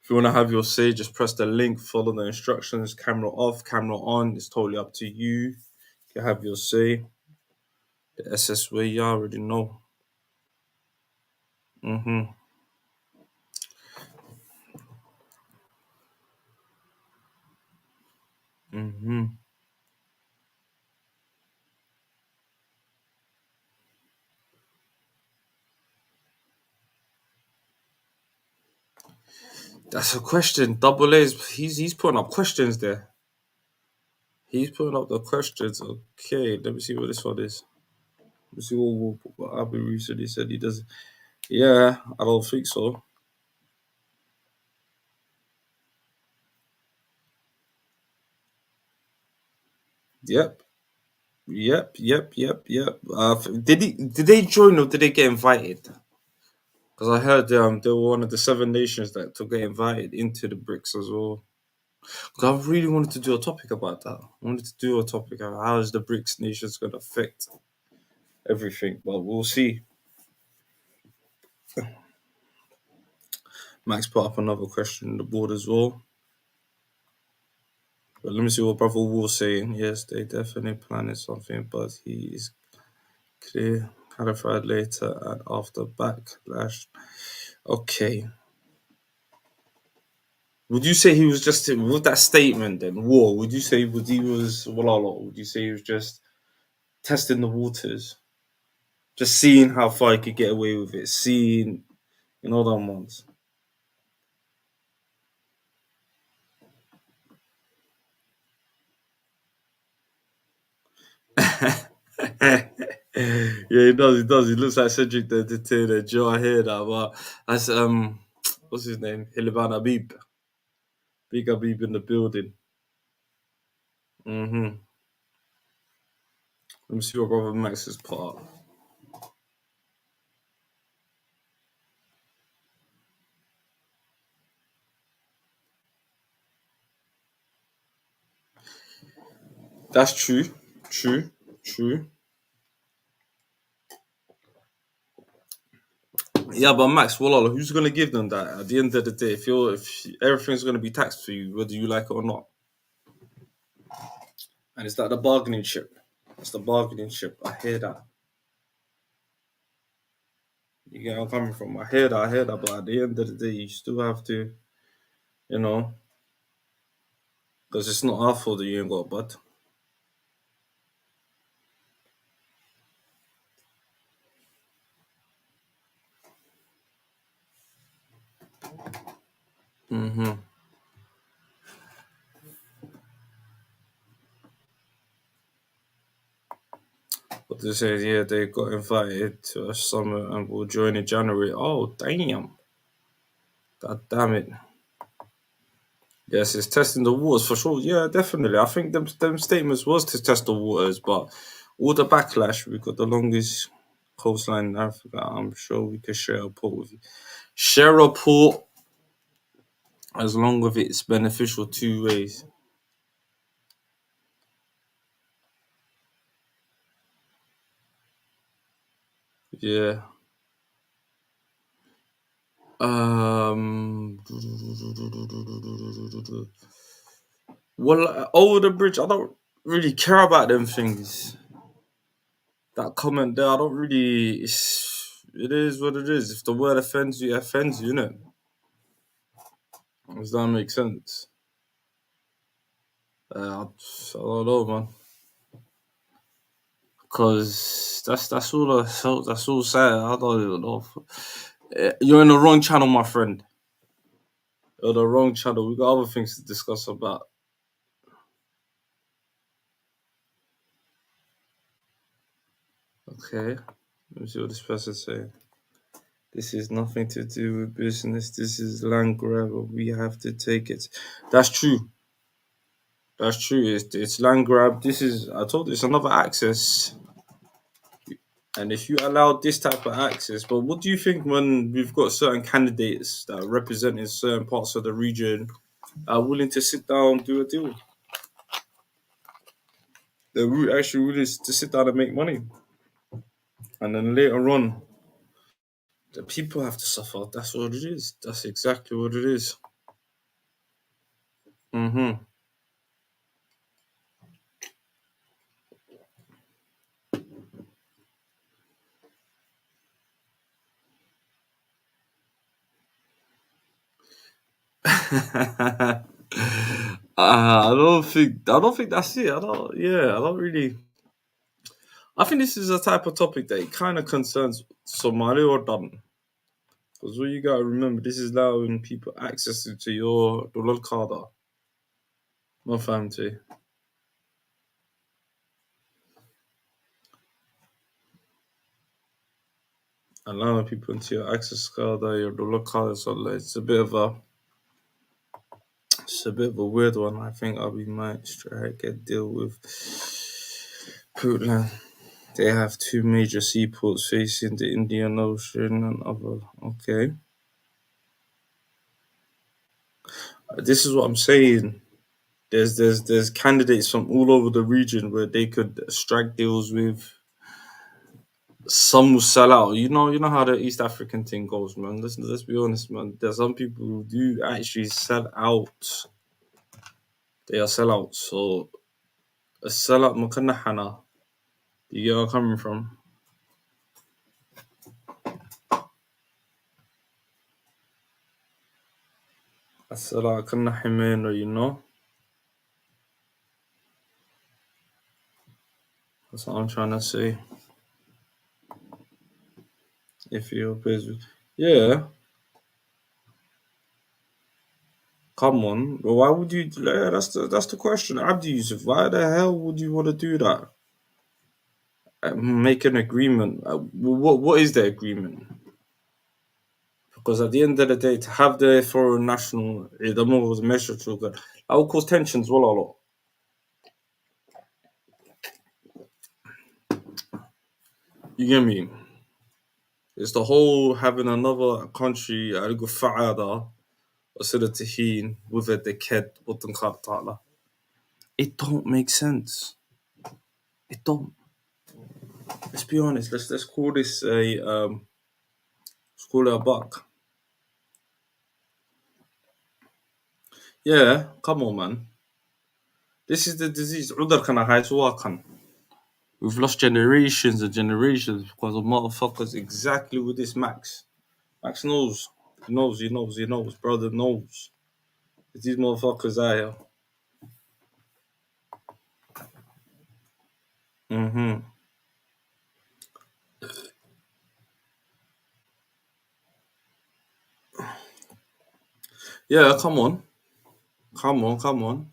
[SPEAKER 1] If you want to have your say, just press the link, follow the instructions. Camera off, camera on. It's totally up to you. You have your say. The SS way, you already know. Mm-hmm. Mm-hmm. That's a question. Double A's. He's putting up questions there. He's putting up the questions. Okay, let me see what this one is. Let's see what Abu recently said he does. Yeah, I don't think so. Yep. Yep. Did they join or did they get invited? Because I heard they were one of the 7 nations that to get invited into the BRICS as well. Because I really wanted to do a topic about that. I wanted to do a topic about how is the BRICS nations going to affect everything, but we'll see. Max put up another question on the board as well. But let me see what Brother Wol's saying. Yes, they definitely planning something, but he is clear, clarified later and after backlash. Okay. Would you say he was just with that statement then, war? Would you say he was Walala? Would you say he was just testing the waters? Just seeing how far he could get away with it, seeing them ones. Yeah, he does. He looks like Cedric the Entertainer. Joe, I hear that, but that's what's his name? Hiliban Habib. Big Habib in the building. Mm-hmm. Let me see what Brother Max has put up. That's true. True. Yeah, but Max, Walala, who's gonna give them that at the end of the day? If everything's gonna be taxed for you, whether you like it or not, and it's like the bargaining chip. That's the bargaining chip. I hear that. You get where I'm coming from. I hear that. But at the end of the day, you still have to, you know, because it's not our fault that you ain't got a bud. Mm-hmm. But they said, yeah, they got invited to a summit and will join in January. Oh, damn. God damn it. Yes, it's testing the waters for sure. Yeah, definitely. I think them statements was to test the waters, but all the backlash, we got the longest coastline in Africa. I'm sure we could share a port with you. Share a port as long as it's beneficial two ways. Yeah. Well, over the bridge, I don't really care about them things. That comment there, I don't really. It is what it is. If the word offends you, it offends you, innit? Does that make sense? I don't know, man. Cause that's all. That's all sad. I don't even know. You're in the wrong channel, my friend. You're the wrong channel. We got other things to discuss about. Okay. Let me see what this person's saying. This is nothing to do with business. This is land grab. We have to take it. That's true. That's true. It's land grab. This is. I told you, it's another access. And if you allow this type of access, but what do you think when we've got certain candidates that are representing certain parts of the region are willing to sit down, do a deal? They're actually willing to sit down and make money. And then later on, the people have to suffer. That's what it is. That's exactly what it is. Mm-hmm. I don't think that's it. I don't really. I think this is a type of topic that it kind of concerns Somali or done. Because what you gotta remember, this is allowing people access to your dollar card. My family. Allowing people into your access card or your dollar card. So it's a bit of a weird one. I think we might strike a deal with Putin. They have two major seaports facing the Indian Ocean and other. Okay, this is what I'm saying. There's candidates from all over the region where they could strike deals with. Some will sell out. You know how the East African thing goes, man. Let's be honest, man. There's some people who do actually sell out. They are sellouts. So a sellout makanahana. You get where I'm coming from? A sellout kanahimeno, you know? That's what I'm trying to say. If you're busy. Yeah, come on. But why would you? Yeah, that's the question. Abdi Yusuf, why the hell would you want to do that? Make an agreement. What is the agreement? Because at the end of the day, to have the foreign national, the more was measure to good. That will cause tensions, well, a lot. You get me? It's the whole having another country, ألقوا فعادة وصلة تهين with a decade وتنخرط على. It don't make sense. It don't. Let's be honest. Let's call this let's call it a buck. Yeah, come on, man. This is the disease. عذر كان هاي سواقا. We've lost generations and generations because of motherfuckers exactly with this Max. Max knows. He knows. Brother knows. It's these motherfuckers out here. Mm-hmm. Yeah, come on. Come on, come on.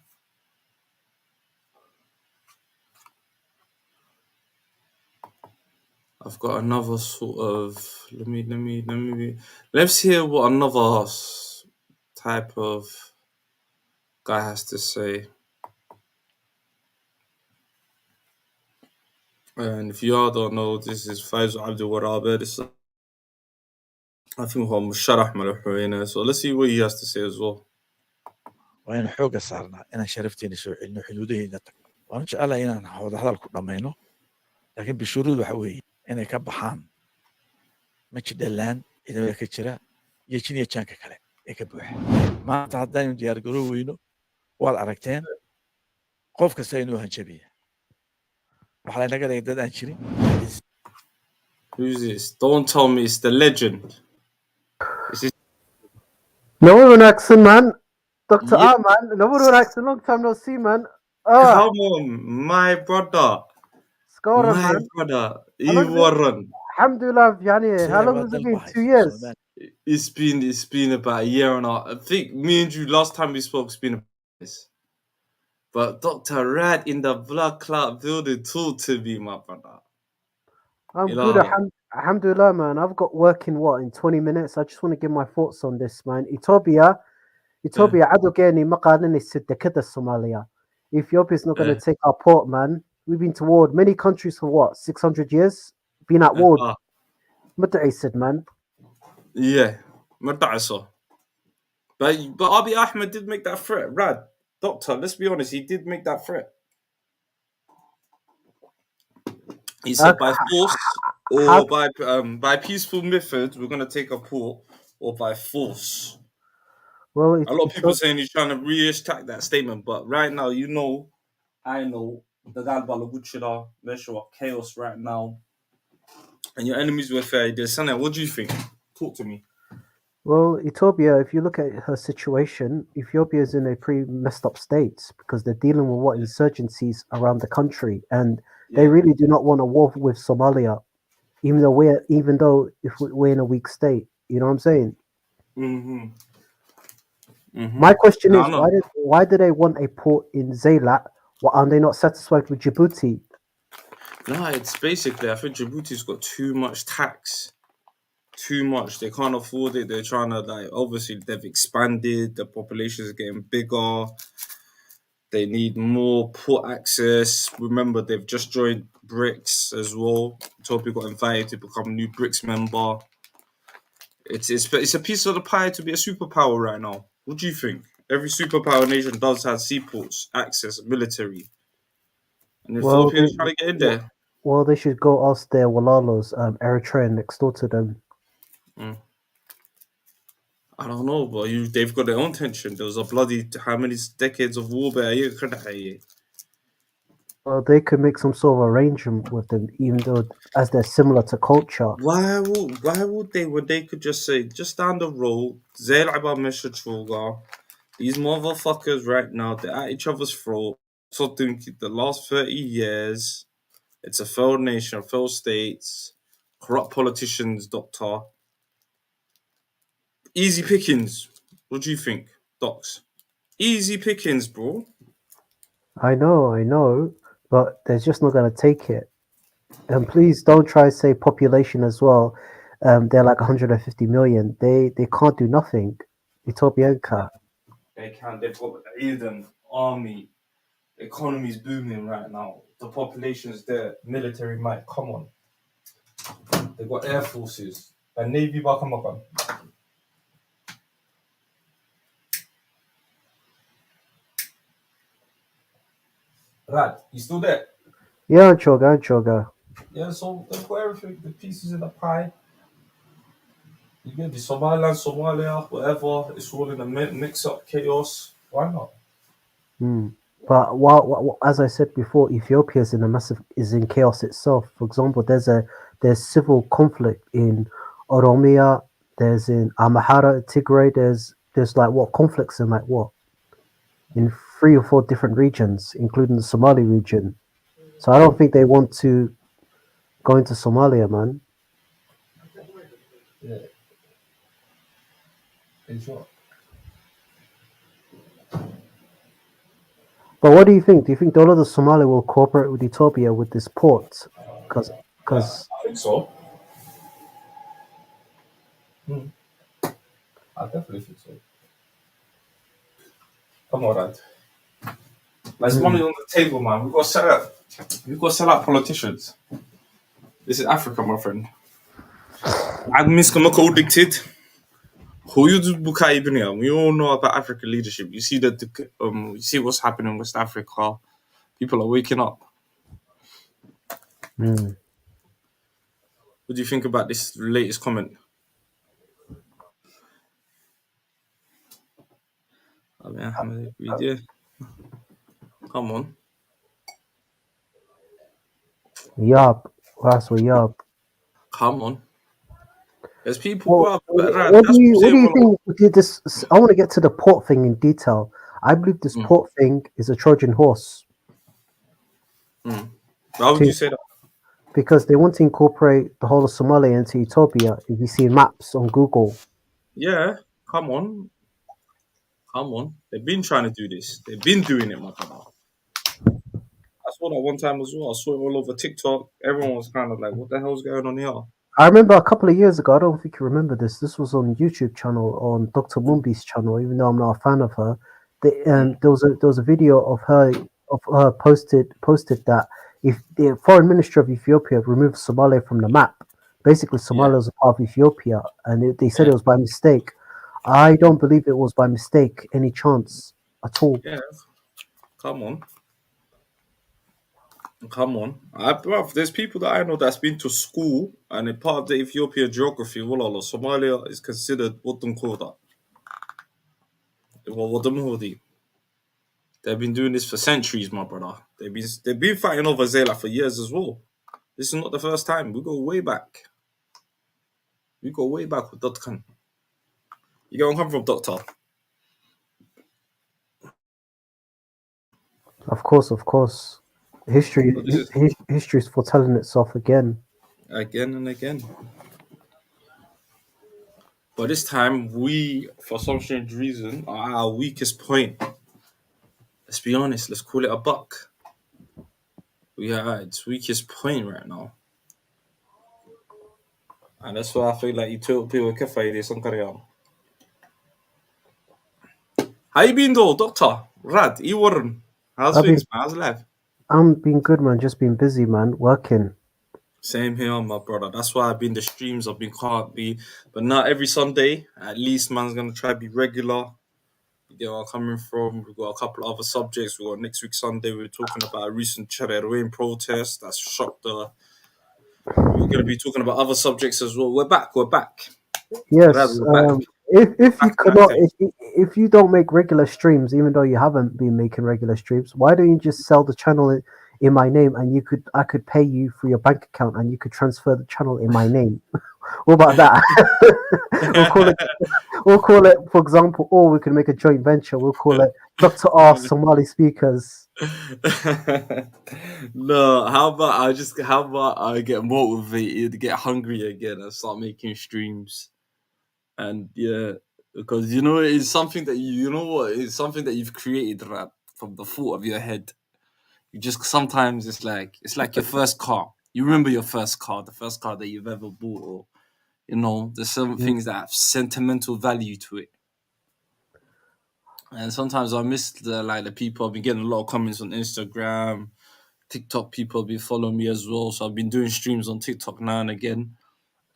[SPEAKER 1] I've got another sort of. Let's hear what another type of guy has to say. And if you all don't know, this is Faisal Abdul Warabe. This is, I think هو مشرح ملحوينه. So let's see what he has to say as well.
[SPEAKER 6] وأنا حوجة صارنا أنا شرفتني سوء إنه حدوده نتك وأنا شاء الله إن هذا هذا الكل ما لكن بشروط وحوي أنا كبحان ما تدلان إذا ما كتشرا يجيني يتشانك كله يكبوح ما تعداني ديار قروينه والعركتين قف كسينو هنشبيه وحلا نقدر يقدر أنشري
[SPEAKER 1] Who's this? Don't tell me it's the legend. Is this
[SPEAKER 7] No accent, man. Dr.
[SPEAKER 1] Yeah.
[SPEAKER 7] R, man. No accent. Long time no see, man.
[SPEAKER 1] Come on, my brother.
[SPEAKER 7] Scorer,
[SPEAKER 1] My
[SPEAKER 7] man.
[SPEAKER 1] brother.
[SPEAKER 7] How long
[SPEAKER 1] You
[SPEAKER 7] is it?
[SPEAKER 1] Warren.
[SPEAKER 7] Alhamdulillah, yani. How long has it been? 2 years.
[SPEAKER 1] It's been about a year and a half. I think me and you last time we spoke it's been about this. But Dr. Rad in the blood clot building talk to me, my brother.
[SPEAKER 7] I'm
[SPEAKER 1] You
[SPEAKER 7] good.
[SPEAKER 1] know.
[SPEAKER 7] Alhamdulillah, man. I've got work in 20 minutes. I just want to give my thoughts on this, man. Ethiopia عدو كاني ما قادرين يسد كده Somalia. Ethiopia's not going to take our port, man. We've been to war. Many countries for what? 600 years? Been at war. متى يسد, man?
[SPEAKER 1] Yeah. Mardaiso. But Abiy Ahmed did make that threat. Rad. Doctor, let's be honest, he did make that threat. He said by force or by peaceful methods, we're gonna take a port, or by force.
[SPEAKER 7] Well,
[SPEAKER 1] a lot of people saying he's trying to re-attack that statement, but right now, I know the Galbalaguchida, there's chaos right now, and your enemies were fair. Sana, what do you think? Talk to me.
[SPEAKER 7] Well, Ethiopia, if you look at her situation, Ethiopia is in a pretty messed up state because they're dealing with what insurgencies around the country, and they really do not want a war with Somalia, even though if we're in a weak state. You know what I'm saying?
[SPEAKER 1] Mm-hmm. Mm-hmm.
[SPEAKER 7] My question is, why do they want a port in SAYLAC? Why are they not satisfied with Djibouti?
[SPEAKER 1] No, it's basically, I think Djibouti's got too much tax. Too much. They can't afford it. They're trying to, obviously, they've expanded. The population is getting bigger. They need more port access. Remember, they've just joined BRICS as well. Ethiopia got invited to become a new BRICS member. It's a piece of the pie to be a superpower right now. What do you think? Every superpower nation does have seaports, access, military. And Ethiopia's trying to get in there.
[SPEAKER 7] Well, they should go ask their Walalos, Eritrea, next door to them.
[SPEAKER 1] I don't know, but they've got their own tension. There was a bloody how many decades of war there?
[SPEAKER 7] Well, they could make some sort of arrangement with them, even though as they're similar to culture.
[SPEAKER 1] Why would they when they could just say just down the road, these motherfuckers right now, they're at each other's throat. So the last 30 years, it's a failed nation, failed states, corrupt politicians, doctor. Easy pickings. What do you think, docs? Easy pickings, bro.
[SPEAKER 7] I know, but they're just not going to take it. And please don't try to say population as well. They're like 150 million. They can't do nothing. Ethiopia can't.
[SPEAKER 1] They can. They've got Eden, army, economy's booming right now. The population's there. Military might. Come on. They've got air forces. And navy bakamakan. Rad, you still there?
[SPEAKER 7] Yeah, Choga.
[SPEAKER 1] Yeah, so they've got everything, the pieces in the pie. You get the Somaliland, Somalia, whatever. It's all in a mix-up chaos. Why not?
[SPEAKER 7] But while, as I said before, Ethiopia is in chaos itself. For example, there's civil conflict in Oromia. There's in Amhara, Tigray. There's like what conflicts in in 3 or 4 different regions, including the Somali region. So I don't think they want to go into Somalia, man.
[SPEAKER 1] Yeah. In short.
[SPEAKER 7] But what do you think? Do you think the of the Somali will cooperate with Ethiopia with this port? Because
[SPEAKER 1] I think so. I definitely think so. Come on, Rad. There's money on the table, man. We've got to sell out. We've got to sell out politicians. This is Africa, my friend. عاد مسك ما dictate. Who you do Bukai Ibn? We all know about African leadership. You see that you see what's happening in West Africa. People are waking up. What do you think about this latest comment? Yeah. Come on.
[SPEAKER 7] yup, that's what yup.
[SPEAKER 1] Come on. There's people who are
[SPEAKER 7] What
[SPEAKER 1] that's
[SPEAKER 7] do
[SPEAKER 1] what I'm
[SPEAKER 7] you
[SPEAKER 1] saying.
[SPEAKER 7] think? This I want to get to the port thing in detail. I believe this port thing is a Trojan horse.
[SPEAKER 1] Why would you say that?
[SPEAKER 7] Because they want to incorporate the whole of Somalia into Ethiopia. If you see maps on Google,
[SPEAKER 1] Yeah, come on. Come on. They've been trying to do this. They've been doing it, my brother. I saw that one time as well. I saw it all over TikTok. Everyone was kind of like, what the hell's going on here?
[SPEAKER 7] I remember a couple of years ago. I don't think you remember this. This was on YouTube channel, on Dr. Mumbi's channel. Even though I'm not a fan of her, there was a video of her posted that if the foreign ministry of Ethiopia removed Somalia from the map, basically Somalia was a part of Ethiopia, and they said it was by mistake. I don't believe it was by mistake, any chance at all.
[SPEAKER 1] Yeah, come on. Come on. Bruv, there's people that I know that's been to school and a part of the Ethiopian geography, wallah, Somalia is considered Waddan Koda. They've been doing this for centuries, my brother. They've been fighting over SAYLAC for years as well. This is not the first time. We go way back. We go way back with Dotkan. You go and come from Doctor.
[SPEAKER 7] Of course. History is foretelling itself again.
[SPEAKER 1] Again and again. But this time, we, for some strange reason, are at our weakest point. Let's be honest. Let's call it a buck. We are at its weakest point right now. And that's why I feel like Ethiopia will kafay this on Korea. How you been though, Doctor? Rad, Warren. How's things, man? How's life?
[SPEAKER 7] I'm being good, man. Just been busy, man. Working.
[SPEAKER 1] Same here, my brother. That's why I've been the streams. I've been can't be, but not every Sunday. At least, man's gonna try to be regular. You get where I'm coming from. We've got a couple of other subjects. We got next week Sunday. We're talking about a recent Chererwin protest that's shocked the. We're gonna be talking about other subjects as well. We're back.
[SPEAKER 7] Yes.
[SPEAKER 1] Rad, we're back.
[SPEAKER 7] If you don't make regular streams, even though you haven't been making regular streams, why don't you just sell the channel in my name, and I could pay you for your bank account, and you could transfer the channel in my name. What about that? we'll call it, for example, or we could make a joint venture. We'll call it Dr. R Somali Speakers.
[SPEAKER 1] No, how about I get motivated, get hungry again, and start making streams. And yeah, because it's something that it's something that you've created, right, from the thought of your head. You just sometimes it's like your first car. You remember your first car, the first car that you've ever bought, or there's some things that have sentimental value to it. And sometimes I miss the people. I've been getting a lot of comments on Instagram, TikTok. People have been following me as well, so I've been doing streams on TikTok now and again.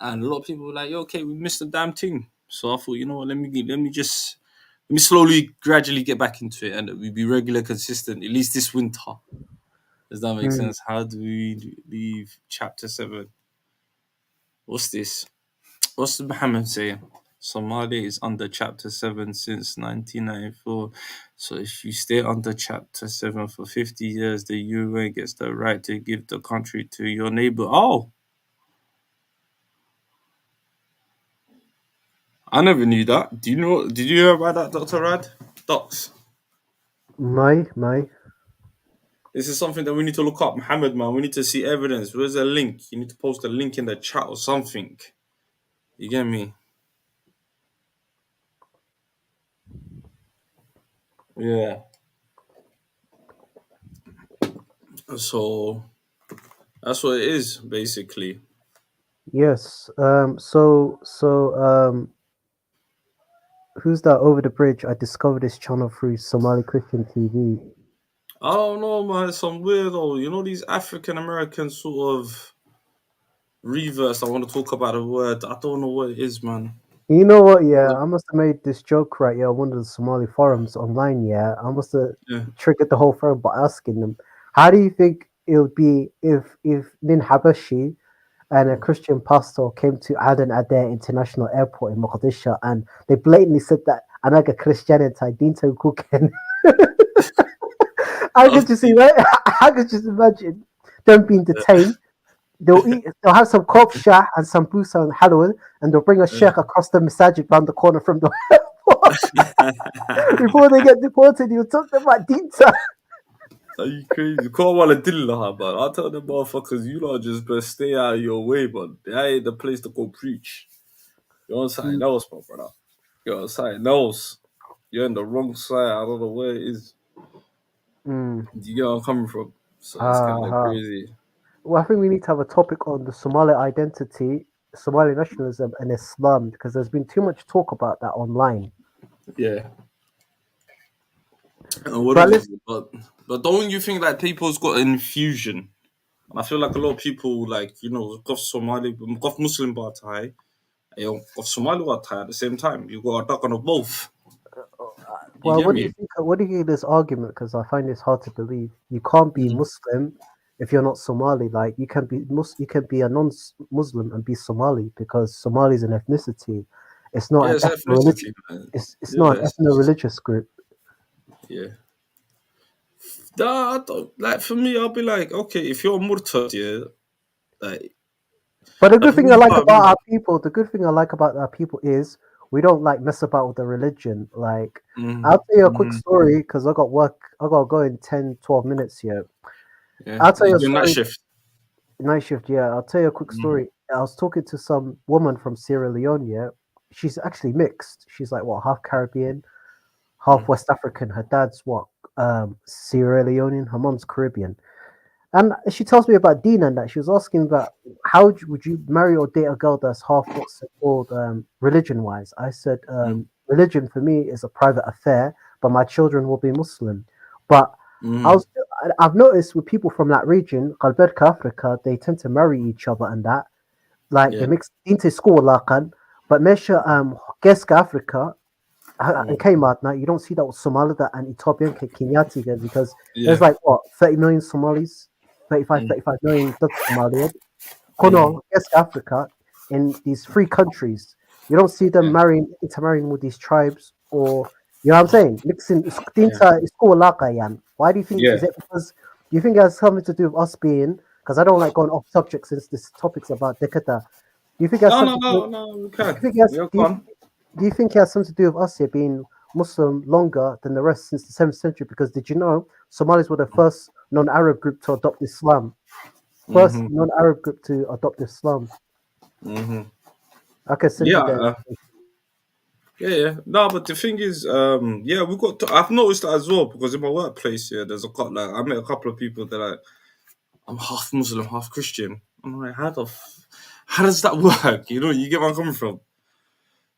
[SPEAKER 1] And a lot of people were like, "Yo, okay, we missed the damn thing." So I thought, you know what, let me slowly, gradually get back into it, and we be regular, consistent. At least this winter. Does that make sense? How do we leave chapter 7? What's this? What's the Muhammad saying? Somalia is under chapter 7 since 1994. So if you stay under chapter 7 for 50 years, the UN gets the right to give the country to your neighbor. Oh! I never knew that. Did you hear about that, Dr. Rad? Docs.
[SPEAKER 7] My.
[SPEAKER 1] This is something that we need to look up, Muhammad, man. We need to see evidence. Where's the link? You need to post a link in the chat or something. You get me? Yeah. So that's what it is, basically.
[SPEAKER 7] Yes. Who's that over the bridge? I discovered this channel through Somali Christian TV.
[SPEAKER 1] I don't know, man. Some weirdo. You know these African American sort of reverse. I want to talk about a word. I don't know what it is, man.
[SPEAKER 7] You know what? Yeah, I must have made this joke right. Yeah, on one of the Somali forums online. Yeah, I must have
[SPEAKER 1] Yeah.
[SPEAKER 7] triggered the whole forum by asking them, "How do you think it would be if Nin Habashi and a Christian pastor came to Aden Adair International Airport in Mogadishu and they blatantly said that Anaga Christianity dinto cooking?" I could just I could just imagine them being detained. They'll have some korb shah and some busa and halwa, and they'll bring a sheikh across the masajid round the corner from the airport. Before they get deported, you'll talk about dinta.
[SPEAKER 1] Are you crazy? Call one a dilla, man. I tell them motherfuckers, you lot just best stay out of your way, man. That ain't the place to go preach. You're on something else, my brother. You're on something else. You're in the wrong side. I don't know where it is.
[SPEAKER 7] Mm.
[SPEAKER 1] Do you get where I'm coming from? So it's kind of crazy.
[SPEAKER 7] Well, I think we need to have a topic on the Somali identity, Somali nationalism, and Islam because there's been too much talk about that online.
[SPEAKER 1] Yeah. And but don't you think that people's got an infusion? And I feel like a lot of people, like, you know, got Somali, got Muslim bar Thai, got Somali bar Thai at the same time. You got a duck on both.
[SPEAKER 7] Well,
[SPEAKER 1] get
[SPEAKER 7] what
[SPEAKER 1] me?
[SPEAKER 7] do you think? What do you think of this argument? Because I find this hard to believe. You can't be Muslim if you're not Somali. Like you can be a non-Muslim and be Somali because Somali is an ethnicity. It's not
[SPEAKER 1] it's
[SPEAKER 7] an
[SPEAKER 1] ethnicity, man.
[SPEAKER 7] It's not an ethno-religious group.
[SPEAKER 1] Yeah. Nah, I don't, like for me, I'll be like, okay, if you're Murtad, yeah, like.
[SPEAKER 7] But the good thing I like about our people is we don't like mess about with the religion. Like I'll tell you a quick story because I got to go in 10, 12 minutes here.
[SPEAKER 1] Yeah.
[SPEAKER 7] I'll tell you a story.
[SPEAKER 1] Night shift,
[SPEAKER 7] yeah. I'll tell you a quick story. I was talking to some woman from Sierra Leone, yeah. She's actually mixed. She's like half Caribbean, half West African. Her dad's Sierra Leonean, her mom's Caribbean. And she tells me about Deen and that. She was asking about how would you marry or date a girl that's half what's it called religion-wise. I said religion for me is a private affair, but my children will be Muslim. But I've noticed with people from that region, Qalberka, Africa, they tend to marry each other and that. Like they mix into school laqan, but Mesha Geska Africa and Kmart you don't see that with Somalia and Ethiopian Kenyati because there's like 30 million Somalis. 35 million Somalians. Kono, West Africa, in these three countries, you don't see them intermarrying with these tribes or, you know what I'm saying? Mixing. Why do you think? Is it because do you think it has something to do with us being? Because I don't like going off subject since this topic's about Dekata. Do you think it has something do you think it has something to do with us here being Muslim longer than the rest since the 7th century? Because did you know Somalis were the first non-Arab group to adopt Islam? First non-Arab group to adopt Islam. Okay,
[SPEAKER 1] yeah. No, but the thing is, we got. I've noticed that as well because in my workplace, there's I met a couple of people that are like, I'm half Muslim, half Christian. I'm like, how does that work? You know, you get where I'm coming from.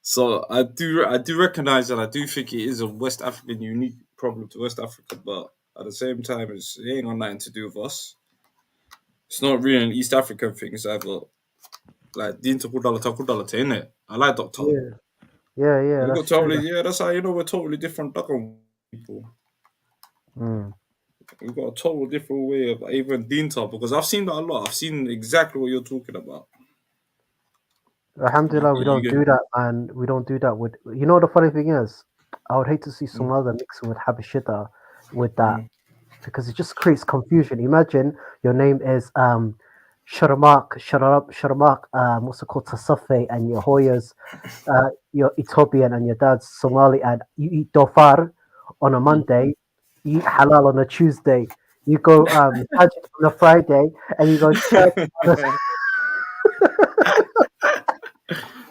[SPEAKER 1] So I do recognize that. I do think it is a West African unique problem to West Africa, but at the same time, it ain't got nothing to do with us. It's not really an East African thing. It's either like Dinta Kudala Takudala, innit? I like Doctor.
[SPEAKER 7] Yeah.
[SPEAKER 1] We got totally, that's how you know we're totally different people. We've got a total different way of even Dinta because I've seen that a lot. I've seen exactly what you're talking about.
[SPEAKER 7] Alhamdulillah, we don't do that, and we don't do that with. You know, the funny thing is, I would hate to see Somalia mixing with Habashida with that because it just creates confusion. Imagine your name is Sharamak, what's it called, Tasafe, and your Hoya's you're Ethiopian and your dad's Somali, and you eat dofar on a Monday, you eat halal on a Tuesday, you go Hajj on a Friday, and you go church on a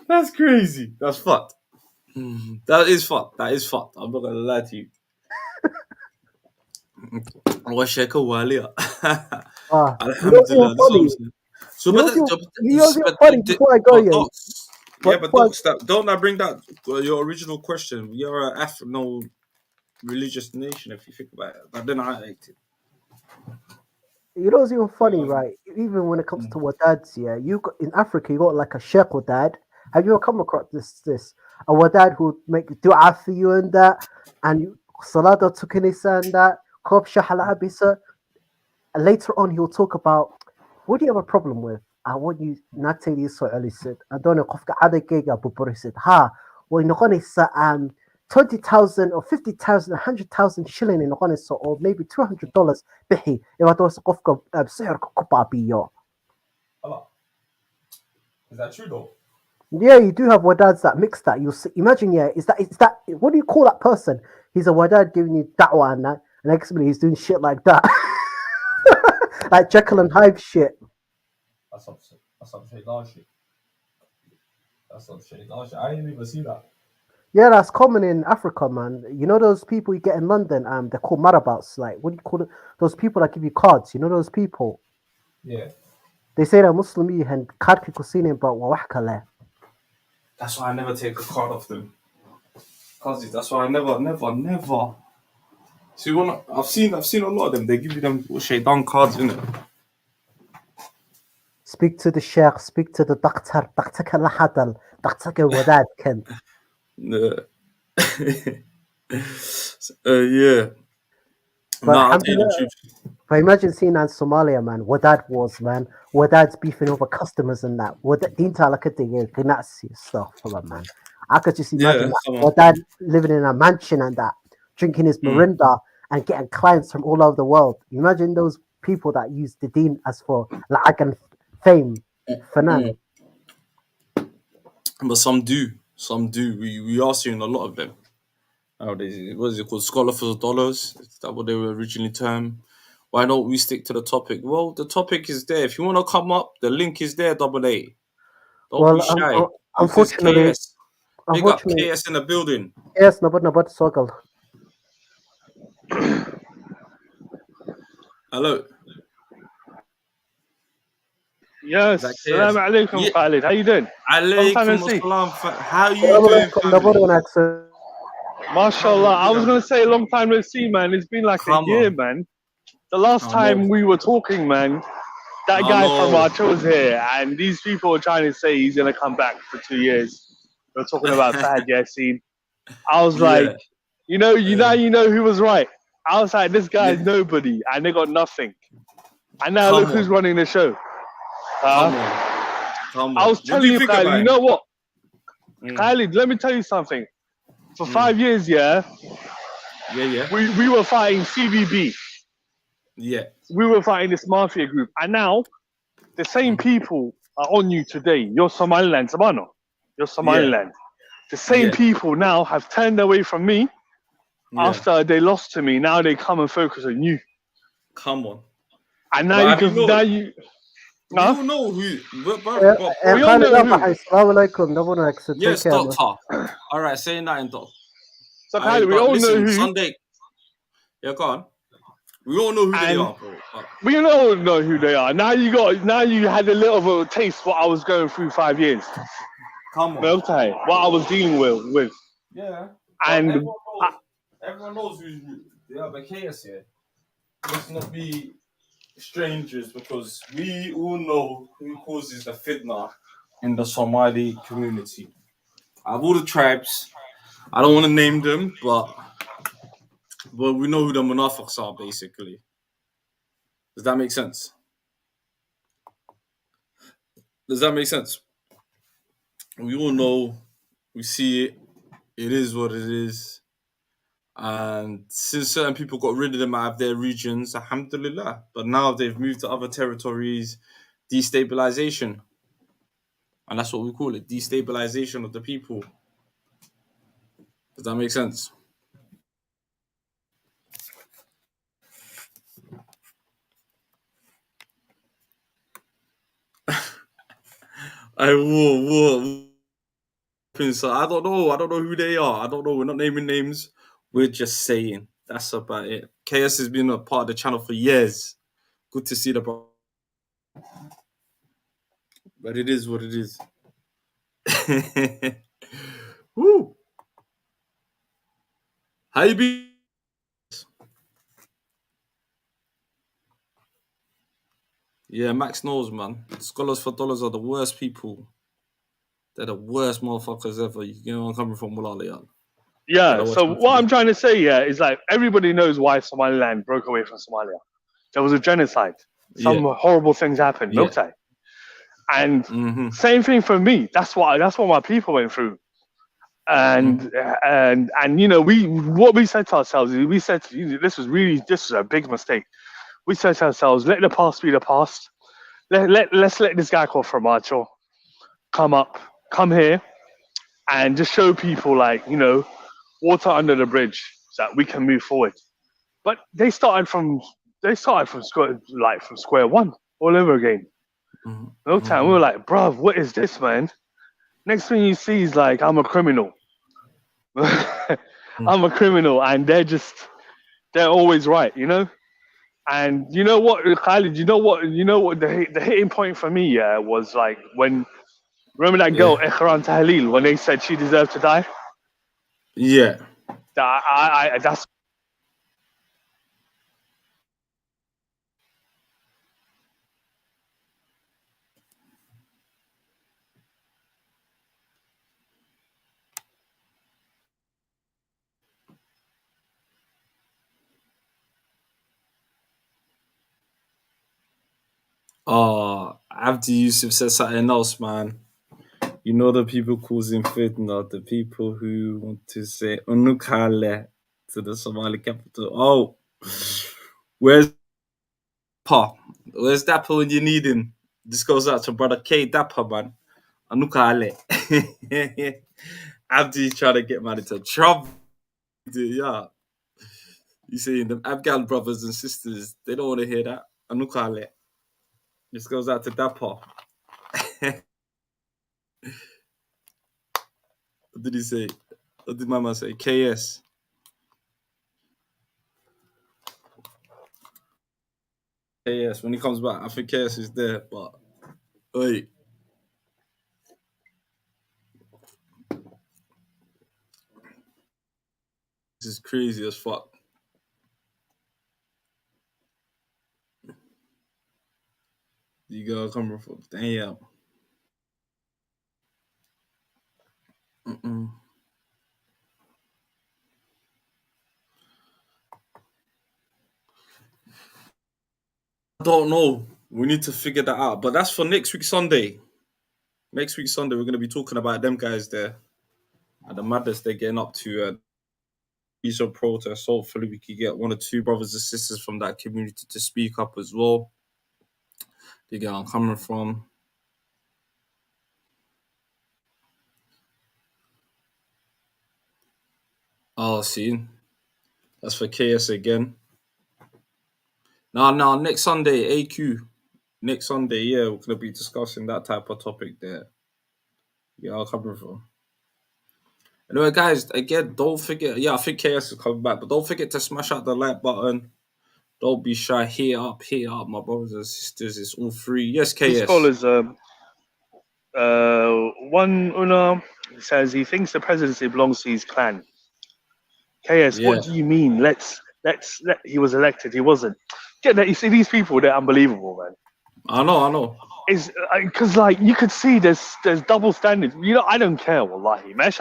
[SPEAKER 1] That's crazy. That's fucked. That is fucked. I'm not gonna lie to you. Washeka Walia.
[SPEAKER 7] You know what's even
[SPEAKER 1] Alhamdulillah, that's what I'm
[SPEAKER 7] funny?
[SPEAKER 1] saying. So,
[SPEAKER 7] You know
[SPEAKER 1] but,
[SPEAKER 7] what's even,
[SPEAKER 1] that,
[SPEAKER 7] you know what's even
[SPEAKER 1] but,
[SPEAKER 7] funny before I go,
[SPEAKER 1] but
[SPEAKER 7] yeah?
[SPEAKER 1] docs, yeah, but
[SPEAKER 7] Before I,
[SPEAKER 1] docs, don't I bring that your original question? We are an no religious nation, if you think about it. But then I liked it.
[SPEAKER 7] you know what's even funny,
[SPEAKER 1] Um,
[SPEAKER 7] right? Even when it comes
[SPEAKER 1] mm.
[SPEAKER 7] to wadads, yeah, you got in Africa, you got like a sheikh wadad. Have you ever come across this a wadad who make dua for you and that, and you salada tukinisa and that, kob shahala abisa. And later on, he'll talk about what do you have a problem with? I want you not to use so early said. I don't know if other gig said, ha, well, you're going to 20,000 or 50,000, 100,000 shilling in the or maybe $200 bihi. If I don't know,
[SPEAKER 1] Is that true though?
[SPEAKER 7] yeah, you do have wadads that mix that. You imagine, yeah, is that what do you call that person? He's a wadad giving you da'wah and that, and next minute he's doing shit like that, like Jekyll and Hyde shit.
[SPEAKER 1] That's some shit. That's some shit. I didn't even see that.
[SPEAKER 7] Yeah, that's common in Africa, man. You know those people you get in London, they're called marabouts. Like, what do you call it? Those people that give you cards. You know those people?
[SPEAKER 1] Yeah.
[SPEAKER 7] They say they're Muslim and card kusinin but wahkale.
[SPEAKER 1] That's why I never take a card off them. Cause that's why I never. See, I've seen a lot of them. They give you them shaitan cards, innit?
[SPEAKER 7] Speak to the sheikh, speak to the doctor. Doctor can lahadal. Doctor can wadad can.
[SPEAKER 1] Yeah.
[SPEAKER 7] But
[SPEAKER 1] No, I'll tell you the
[SPEAKER 7] alhamdulillah,
[SPEAKER 1] truth.
[SPEAKER 7] but imagine seeing that in Somalia, man. Wadad wars, man. Wadad's beefing over customers and that. Wadad dinta lakatiga ganasi stuff for that, man. I could just imagine
[SPEAKER 1] Yeah,
[SPEAKER 7] that.
[SPEAKER 1] come on.
[SPEAKER 7] Wadad living in a mansion and that, drinking his Mirinda and getting clients from all over the world. Imagine those people that use the deen as for la'ag and fame. Fanan.
[SPEAKER 1] But some do. Some do. We are seeing a lot of them nowadays. What is it called? Scholar for dollars? Is that what they were originally termed? Why don't we stick to the topic? Well, the topic is there. If you want to come up, the link is there, double A. Don't be
[SPEAKER 7] Well,
[SPEAKER 1] shy. This is
[SPEAKER 7] unfortunately,
[SPEAKER 1] KS. Big up KS in the building.
[SPEAKER 7] yes, nabat struggle.
[SPEAKER 1] Hello.
[SPEAKER 8] Yes,
[SPEAKER 1] Is that
[SPEAKER 8] salam
[SPEAKER 1] KS?
[SPEAKER 8] alaikum,
[SPEAKER 1] Yeah.
[SPEAKER 8] Khalid. How you doing? Long time no
[SPEAKER 1] Alaikum
[SPEAKER 8] see.
[SPEAKER 1] assalam. How are you doing, family?
[SPEAKER 8] MashaAllah. I was going to say long time no see, man. It's been like a
[SPEAKER 1] Come
[SPEAKER 8] year,
[SPEAKER 1] on.
[SPEAKER 8] man. The last
[SPEAKER 1] I know.
[SPEAKER 8] time we were talking, man, that
[SPEAKER 1] I
[SPEAKER 8] guy from
[SPEAKER 1] know.
[SPEAKER 8] Archer was here, and these people are trying to say he's going to come back for 2 years. We're talking about Fahad Yassin. I was like,
[SPEAKER 1] Yeah.
[SPEAKER 8] you know who was right. I was like, this guy's
[SPEAKER 1] Yeah.
[SPEAKER 8] nobody, and they got nothing. And now
[SPEAKER 1] Come
[SPEAKER 8] look who's
[SPEAKER 1] on.
[SPEAKER 8] running the show.
[SPEAKER 1] Come on. Come
[SPEAKER 8] I
[SPEAKER 1] on.
[SPEAKER 8] was
[SPEAKER 1] What do
[SPEAKER 8] telling
[SPEAKER 1] you
[SPEAKER 8] you,
[SPEAKER 1] think
[SPEAKER 8] Khalid,
[SPEAKER 1] about
[SPEAKER 8] you
[SPEAKER 1] him?
[SPEAKER 8] know what?
[SPEAKER 1] Mm.
[SPEAKER 8] Khalid, let me tell you something. For 5 years, yeah,
[SPEAKER 1] Yeah.
[SPEAKER 8] we were fighting CBB.
[SPEAKER 1] Yeah.
[SPEAKER 8] We were fighting this mafia group. And now, the same people are on you today. You're Somaliland, Sabano. You're Somaliland. The same
[SPEAKER 1] Yeah.
[SPEAKER 8] people now have turned away from me
[SPEAKER 1] Yeah.
[SPEAKER 8] after they lost to me. Now they come and focus on you.
[SPEAKER 1] Come on.
[SPEAKER 8] And now
[SPEAKER 1] But
[SPEAKER 8] you
[SPEAKER 1] have you
[SPEAKER 8] can,
[SPEAKER 1] know?
[SPEAKER 8] now you,
[SPEAKER 1] We
[SPEAKER 8] huh?
[SPEAKER 1] all know who. But
[SPEAKER 8] We all know who.
[SPEAKER 7] Assalamu alaikum. Take
[SPEAKER 1] yes,
[SPEAKER 7] care, man.
[SPEAKER 1] doctor. All right, say nothing, doc.
[SPEAKER 8] So Khalid, we
[SPEAKER 1] But
[SPEAKER 8] all know
[SPEAKER 1] listen,
[SPEAKER 8] who.
[SPEAKER 1] Sunday. Yeah, go on. We all know who they
[SPEAKER 8] And
[SPEAKER 1] are, bro. But
[SPEAKER 8] we all know who they are. Now you had a little of a taste what I was going through 5 years.
[SPEAKER 1] come on.
[SPEAKER 8] Okay, what I was dealing with.
[SPEAKER 1] Yeah.
[SPEAKER 8] And
[SPEAKER 1] everyone knows who they are. But chaos here. Let's not be strangers because we all know who causes the fitna in the Somali community. Out of all the tribes, I don't want to name them, but we know who the munafiqs are, basically. Does that make sense? We all know, we see it, it is what it is. And since certain people got rid of them out of their regions, alhamdulillah. But now they've moved to other territories, destabilization. And that's what we call it, destabilization of the people. Does that make sense? So I don't know who they are. I don't know. We're not naming names. We're just saying. That's about it. KS has been a part of the channel for years. Good to see the bro. But it is what it is. Woo! How you be? Yeah, Max knows, man. Scholars for dollars are the worst people. They're the worst motherfuckers ever. You know where I'm coming from, Mulala.
[SPEAKER 8] Yeah. So what I'm trying to say here is like everybody knows why Somaliland broke away from Somalia. There was a genocide. Some horrible things happened.
[SPEAKER 1] Yeah.
[SPEAKER 8] Okay. And same thing for me. That's what my people went through. And you know, what we said to ourselves is we said this was a big mistake. We said to ourselves, let the past be the past. Let's let this guy called Formaggio come here and just show people, like, you know, water under the bridge so that we can move forward. But they started from square one all over again. No time. We were like, bruv, what is this, man? Next thing you see is like, I'm a criminal. I'm a criminal, and they're always right, you know. And you know what, Khalid? You know what the hitting point for me, was like when, remember that girl Ikhran Tahlil, when they said she deserved to die.
[SPEAKER 1] Yeah.
[SPEAKER 8] That's.
[SPEAKER 1] Oh, Abdi Yusuf said something else, man. You know the people causing fitna, the people who want to say Unukale to the Somali capital. Oh, where's Pa? Where's Dapper when you need him? This goes out to brother K Dapper, man. Unukale. Abdi trying to get man into trouble. Yeah. You see, the Afghan brothers and sisters, they don't want to hear that. Anukale. This goes out to Dapper. What did he say? What did Mama say? KS. KS. When he comes back, I think KS is there, but wait. This is crazy as fuck. You gotta come from. Damn. I don't know. We need to figure that out. But that's for next week Sunday. Next week Sunday, we're going to be talking about them guys there and the madness they're getting up to. These are protests. Hopefully, we could get one or two brothers and sisters from that community to speak up as well. They get where I'm coming from. Oh, see, that's for KS again. No, next Sunday, AQ. Next Sunday, yeah, we're gonna be discussing that type of topic there. Yeah, I'm coming from. Anyway, guys, again, don't forget. Yeah, I think KS is coming back, but don't forget to smash out the like button. Don't be shy. Hit up, my brothers and sisters. It's all free. Yes, KS.
[SPEAKER 8] Scholars, one Una says he thinks the presidency belongs to his clan. KS, what do you mean? He was elected. He wasn't. Get that? You see, these people, they're unbelievable, man.
[SPEAKER 1] I know.
[SPEAKER 8] Is because like you could see there's double standards. You know, I don't care, wallahi. Because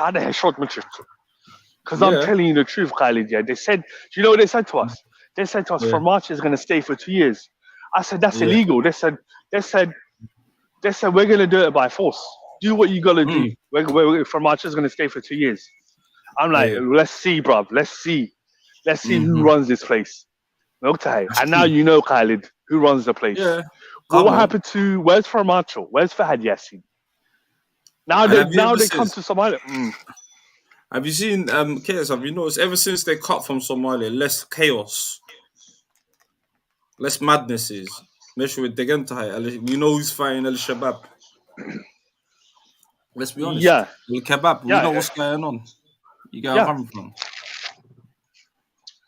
[SPEAKER 8] I'm telling you the truth, Khalid. Yeah, they said. Do you know what they said to us? They said to us, Formaggio is going to stay for 2 years. I said that's illegal. They said we're going to do it by force. Do what you got to do. Formaggio is going to stay for 2 years. I'm like, let's see, bruv. Let's see who runs this place. And now you know, Khalid, who runs the place.
[SPEAKER 1] Yeah.
[SPEAKER 8] What happened to where's Formaggio? Where's Fahad Yassin? Now they come to Somalia.
[SPEAKER 1] Have you seen KS? Have you noticed ever since they cut from Somalia, less chaos, less madnesses? Measure with Degentai. We know who's fighting Al Shabaab. Let's be honest.
[SPEAKER 8] Yeah.
[SPEAKER 1] Al Kebab. We know what's going on. You get where I'm coming from.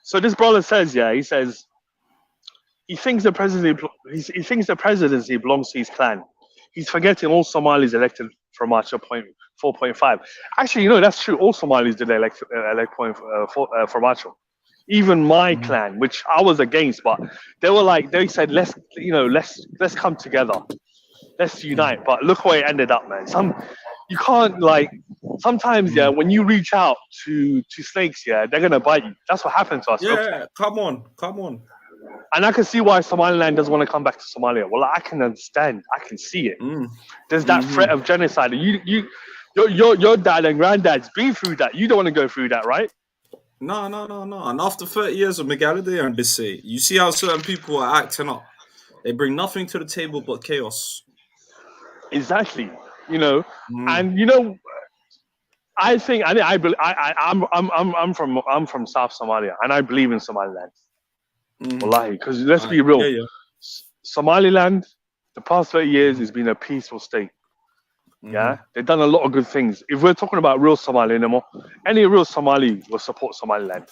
[SPEAKER 8] So this brother says, he says, he thinks the presidency belongs to his clan. He's forgetting all Somalis elected from March 4.5. Actually, that's true. All Somalis did elect for March. Even my clan, which I was against, but they said let's come together, let's unite. But look where it ended up, man. You can't sometimes when you reach out to snakes, they're gonna bite you. That's what happened to us.
[SPEAKER 1] Yeah, come on.
[SPEAKER 8] And I can see why Somaliland doesn't want to come back to Somalia. Well, I can understand. I can see it. There's that threat of genocide. Your dad and granddad's been through that. You don't want to go through that, right?
[SPEAKER 1] No. And after 30 years of Megality and Bissay, you see how certain people are acting up. They bring nothing to the table but chaos.
[SPEAKER 8] Exactly. And I think I'm from South Somalia, and I believe in Somaliland. Wallahi, because let's be real.
[SPEAKER 1] Yeah.
[SPEAKER 8] Somaliland, the past 30 years has been a peaceful state. Yeah, they've done a lot of good things. If we're talking about real Somali anymore, any real Somali will support Somaliland.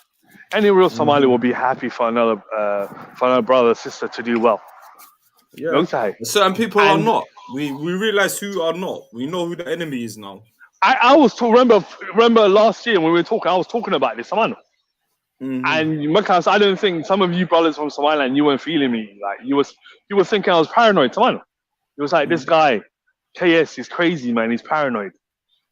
[SPEAKER 8] Any real Somali will be happy for another brother or sister to do well.
[SPEAKER 1] Yeah,
[SPEAKER 8] okay.
[SPEAKER 1] Certain people are not. We realize who are not. We know who the enemy is now.
[SPEAKER 8] I was remember last year when we were talking. I was talking about this, man. And Makas, I don't think some of you brothers from Somaliland, you weren't feeling me. Like you were thinking I was paranoid, man. It was like this guy. KS is crazy, man. He's paranoid.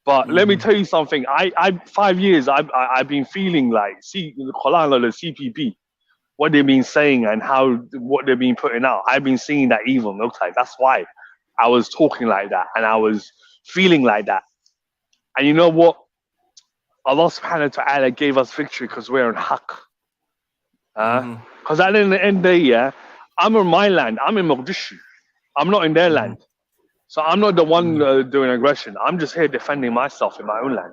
[SPEAKER 8] But let me tell you something. I 5 years I've been feeling like the CPP, what they've been saying and what they've been putting out. I've been seeing that evil milk type. That's why I was talking like that and I was feeling like that. And you know what? Allah subhanahu wa ta'ala gave us victory because we're in haqq. Because at the end of the day, I'm in my land. I'm in Mogadishu. I'm not in their land. So I'm not the one doing aggression. I'm just here defending myself in my own land.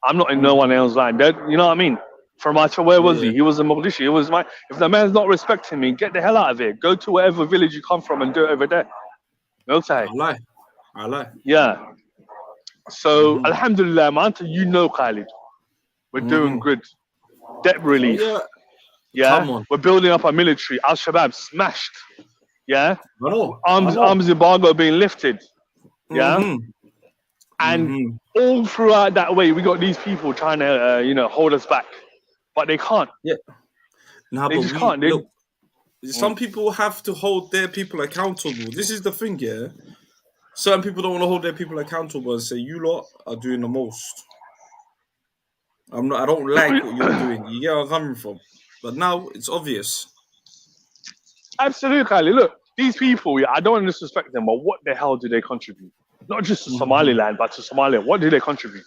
[SPEAKER 8] I'm not in no one else's land. You know what I mean? Where was he? He was in Mogadishu. It was if the man's not respecting me, get the hell out of here. Go to whatever village you come from and do it over there. Okay.
[SPEAKER 1] I lie.
[SPEAKER 8] Yeah. So Alhamdulillah, man, Khalid. We're doing good. Debt relief. Yeah. We're building up our military. Al-Shabaab smashed. Yeah, arms embargo being lifted. Yeah, and all throughout that way, we got these people trying to, hold us back, but they can't.
[SPEAKER 1] Yeah,
[SPEAKER 8] they just can't.
[SPEAKER 1] Look, some people have to hold their people accountable. This is the thing, yeah. Certain people don't want to hold their people accountable and say, "You lot are doing the most." I don't like what you're doing. You get where I'm coming from, but now it's obvious.
[SPEAKER 8] Absolutely, look. These people, I don't want to disrespect them, but what the hell do they contribute? Not just to Somaliland, but to Somalia. What do they contribute?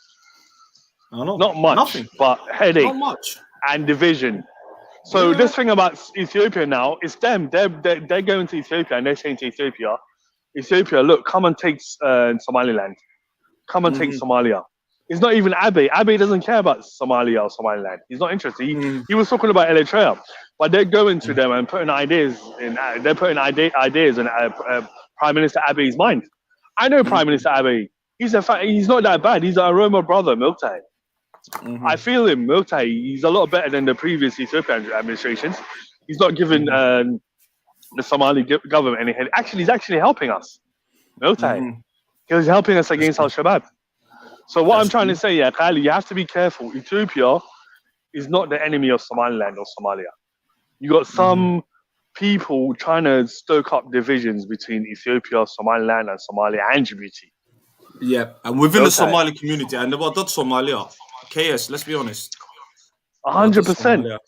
[SPEAKER 1] I don't know.
[SPEAKER 8] Not much,
[SPEAKER 1] Nothing.
[SPEAKER 8] But headache.
[SPEAKER 1] Not much.
[SPEAKER 8] And division. So this thing about Ethiopia now, it's them. They're going to Ethiopia and they're saying to Ethiopia, look, come and take Somaliland. Come and take Somalia. It's not even Abiy. Abiy doesn't care about Somalia or Somaliland. He's not interested. He was talking about Eritrea. But they're going to them and putting ideas in. They're putting ideas in Prime Minister Abiy's mind. I know Prime Minister Abiy. He's not that bad. He's an Aroma brother, Miltai. I feel him, Miltai. He's a lot better than the previous Ethiopian administrations. He's not giving the Somali government any head. Actually, he's actually helping us, Miltai. He was helping us against Al-Shabaab. So what I'm trying to say, Khalid, you have to be careful. Ethiopia is not the enemy of Somaliland or Somalia. You got some people trying to stoke up divisions between Ethiopia, Somaliland, and Somalia and Djibouti.
[SPEAKER 1] Yeah, and within the Somali community, and about that Somalia, KS, let's be honest.
[SPEAKER 8] 100%.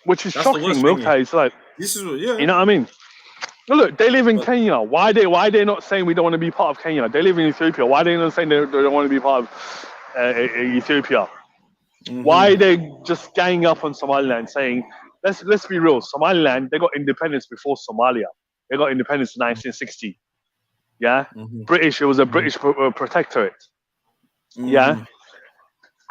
[SPEAKER 8] Which is shocking, Milkai. It's like,
[SPEAKER 1] this is,
[SPEAKER 8] you know what I mean? Look, they live in Kenya. Why they not saying we don't want to be part of Kenya? They live in Ethiopia. Why they not saying they don't want to be part of Ethiopia? Why they just ganging up on Somaliland saying, let's be real, Somaliland, they got independence before Somalia. They got independence in 1960. Yeah? British, it was a British protectorate. Yeah?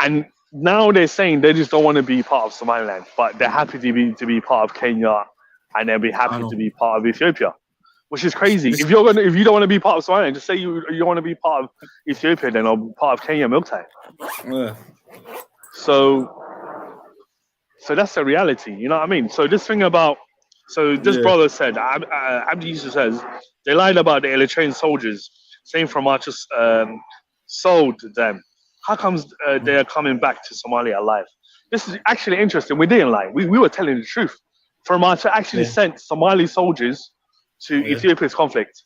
[SPEAKER 8] And now they're saying they just don't want to be part of Somaliland, but they're happy to be part of Kenya, and they'll be happy to be part of Ethiopia, which is crazy. If you don't want to be part of Somaliland, just say you want to be part of Ethiopia, then, or part of Kenya, Miltai.
[SPEAKER 1] Yeah.
[SPEAKER 8] So that's the reality, you know what I mean? So this thing about So this brother said, Abdi Yusuf says, they lied about the Eritrean soldiers, saying from Archers sold them. How comes they are coming back to Somalia alive? This is actually interesting. We didn't lie. We were telling the truth. From Archer actually sent Somali soldiers to Ethiopia's conflict.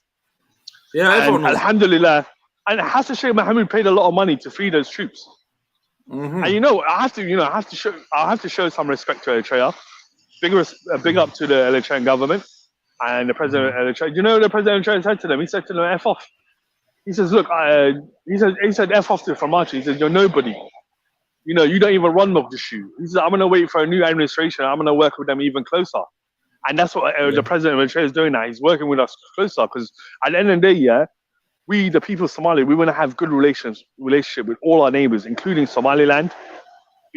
[SPEAKER 1] Yeah,
[SPEAKER 8] and alhamdulillah, and Hassan Sheikh Mohamud paid a lot of money to free those troops. And I have to show some respect to Eritrea. Big up to the Eritrean government and the president of Eritrea. You know what the president of Eritrea said to them? He said to them, "F off." He says, "Look, he said F off to Farmachi." He says, "You're nobody. You don't even run Mogadishu." He says, "I'm gonna wait for a new administration. I'm gonna work with them even closer." And that's what the president of Eritrea is doing now. He's working with us closer because at the end of the day, we, the people of Somalia, we want to have good relationship with all our neighbors, including Somaliland,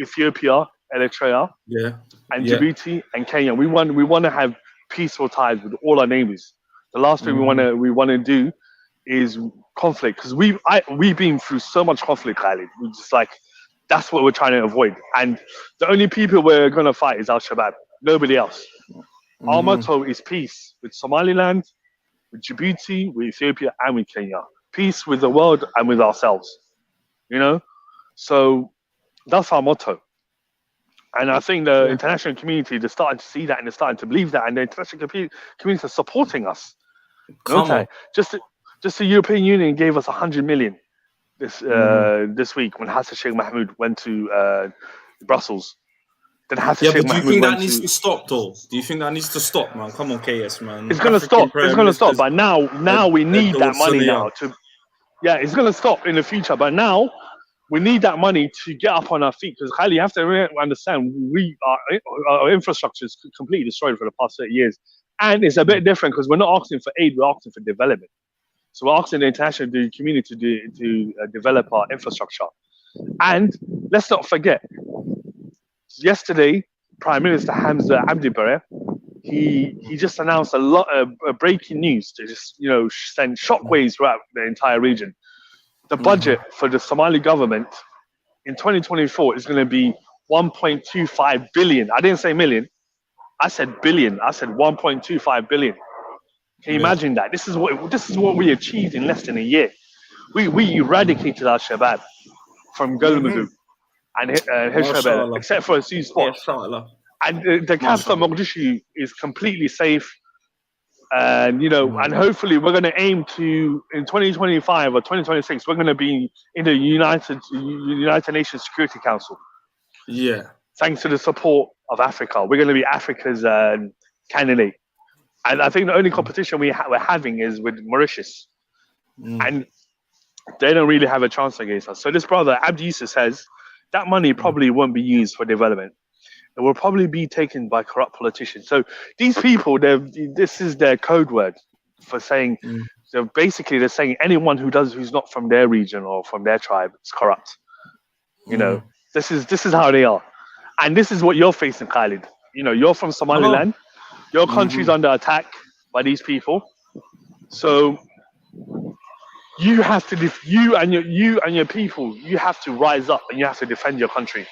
[SPEAKER 8] Ethiopia, Eritrea, and Djibouti and Kenya. We want to have peaceful ties with all our neighbors. The last thing we want to do is conflict, because we've been through so much conflict, Khalid. We just that's what we're trying to avoid. And the only people we're gonna fight is Al Shabaab. Nobody else. Our motto is peace with Somaliland, with Djibouti, with Ethiopia, and with Kenya. Peace with the world and with ourselves. So that's our motto. And I think the international community, they're starting to see that and they're starting to believe that, and the international community is supporting us. Just the European Union gave us 100 million this week when Hassan Sheikh Mohamud went to Brussels. Then Hassan Sheikh
[SPEAKER 1] but do you
[SPEAKER 8] Mohamud
[SPEAKER 1] think that needs to stop, though? Do you think that needs to stop, man? Come on, KS, man.
[SPEAKER 8] It's gonna stop. It's gonna stop. But now we need that money now to. Yeah, it's gonna stop in the future. But now we need that money to get up on our feet, because Khalid, you have to understand, our infrastructure is completely destroyed for the past 30 years, and it's a bit different because we're not asking for aid, we're asking for development. So we're asking the international community to develop our infrastructure. And let's not forget, yesterday, Prime Minister Hamza Abdi Barre, he just announced a lot of breaking news to just send shockwaves throughout the entire region. The budget for the Somali government in 2024 is going to be 1.25 billion. I didn't say million. I said billion. I said 1.25 billion. Can you imagine that? This is what we achieved in less than a year. We eradicated Al Shabaab from Galmudug and Hishabel, except for a few spots. And the capital Mogadishu is completely safe. And and hopefully we're going to aim to, in 2025 or 2026, we're going to be in the United Nations Security Council.
[SPEAKER 1] Yeah.
[SPEAKER 8] Thanks to the support of Africa, we're going to be Africa's candidate. And I think the only competition we're having is with Mauritius, and they don't really have a chance against us. So this brother Abdi Yusuf says that money probably won't be used for development. It will probably be taken by corrupt politicians. So these people, this is their code word for saying. So basically, they're saying anyone who's not from their region or from their tribe is corrupt. This is how they are, and this is what you're facing, Khalid. You're from Somaliland. Your country's under attack by these people. So you have to you and your people. You have to rise up and you have to defend your country.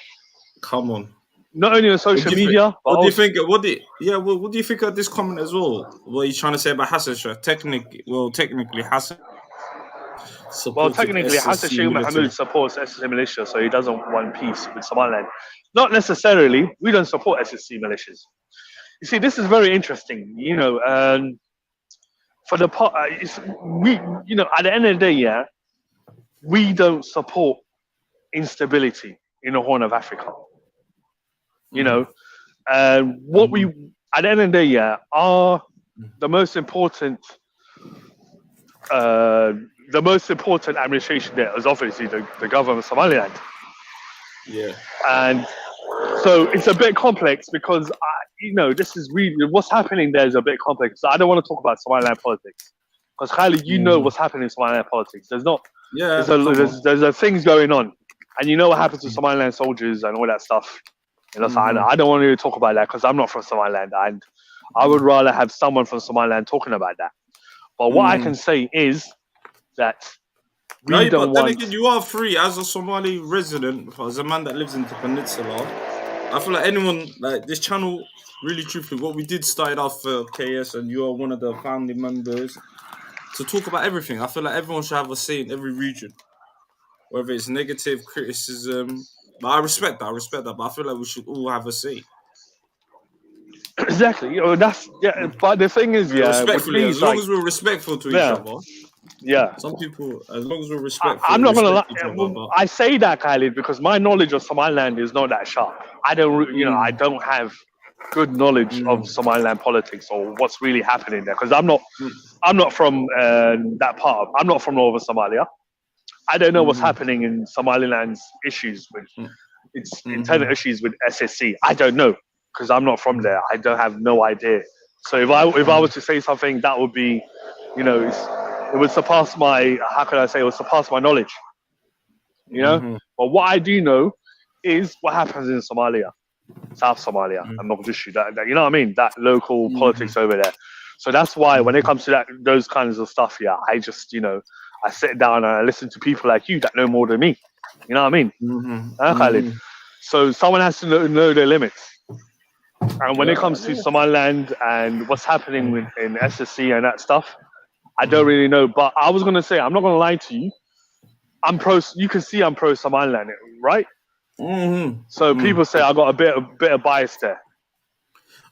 [SPEAKER 1] Come on.
[SPEAKER 8] Not only on social media, but
[SPEAKER 1] what do you think? What do you think of this comment as well? What are you trying to say about Hassan Sheikh? Technically, Hassan.
[SPEAKER 8] Hassan Sheikh Mohamud supports SSC militia, so he doesn't want peace with Somaliland. Not necessarily. We don't support SSC militias. You see, this is very interesting. For the part, at the end of the day, we don't support instability in the Horn of Africa. What we, at the end of the day, the most important administration there is obviously the government of Somaliland.
[SPEAKER 1] Yeah. And
[SPEAKER 8] so it's a bit complex because this is really what's happening there is a bit complex. So I don't want to talk about Somaliland politics because Khalid, what's happening in Somaliland politics. There's not. Yeah. There's things going on, and what happens to Somaliland soldiers and all that stuff. So I don't want to talk about that because I'm not from Somaliland, and I would rather have someone from Somaliland talking about that. But what I can say is that
[SPEAKER 1] then again, you are free as a Somali resident, as a man that lives in the peninsula. I feel like anyone like this channel. Really, truthfully, what we did started off for KS, and you are one of the family members to talk about everything. I feel like everyone should have a say in every region, whether it's negative criticism. But I respect that. But I feel like we should all have a say.
[SPEAKER 8] Exactly. You know, that's yeah. But the thing is, yeah, with
[SPEAKER 1] Respectfully,
[SPEAKER 8] me,
[SPEAKER 1] as
[SPEAKER 8] it's
[SPEAKER 1] long
[SPEAKER 8] like,
[SPEAKER 1] as we're respectful to each
[SPEAKER 8] yeah,
[SPEAKER 1] other.
[SPEAKER 8] yeah.
[SPEAKER 1] Some people, as long as we're respectful,
[SPEAKER 8] I'm not gonna lie.
[SPEAKER 1] respect each other. But
[SPEAKER 8] I say that, Khalid, because my knowledge of Somaliland is not that sharp. I don't, you know, I don't have good knowledge of Somaliland politics or what's really happening there because I'm not from that part. I'm not from northern Somalia. I don't know what's happening in Somaliland's issues with its internal issues with SSC. I don't know because I'm not from there. I don't have no idea. So if I was to say something, that would be, you know, it would surpass my, how can I say, it would surpass my knowledge. You know? But what I do know is what happens in Somalia, South Somalia, and Mogadishu. That, you know what I mean? That local politics over there. So that's why when it comes to those kinds of stuff, yeah, I just, you know, I sit down and I listen to people like you that know more than me. You know what I mean? Khalid. So someone has to know their limits. And when it comes to Somaliland and what's happening in SSC and that stuff, I don't really know. But I was going to say, I'm not going to lie to you. You can see I'm pro Somaliland, right? So people say I got a bit of bias there.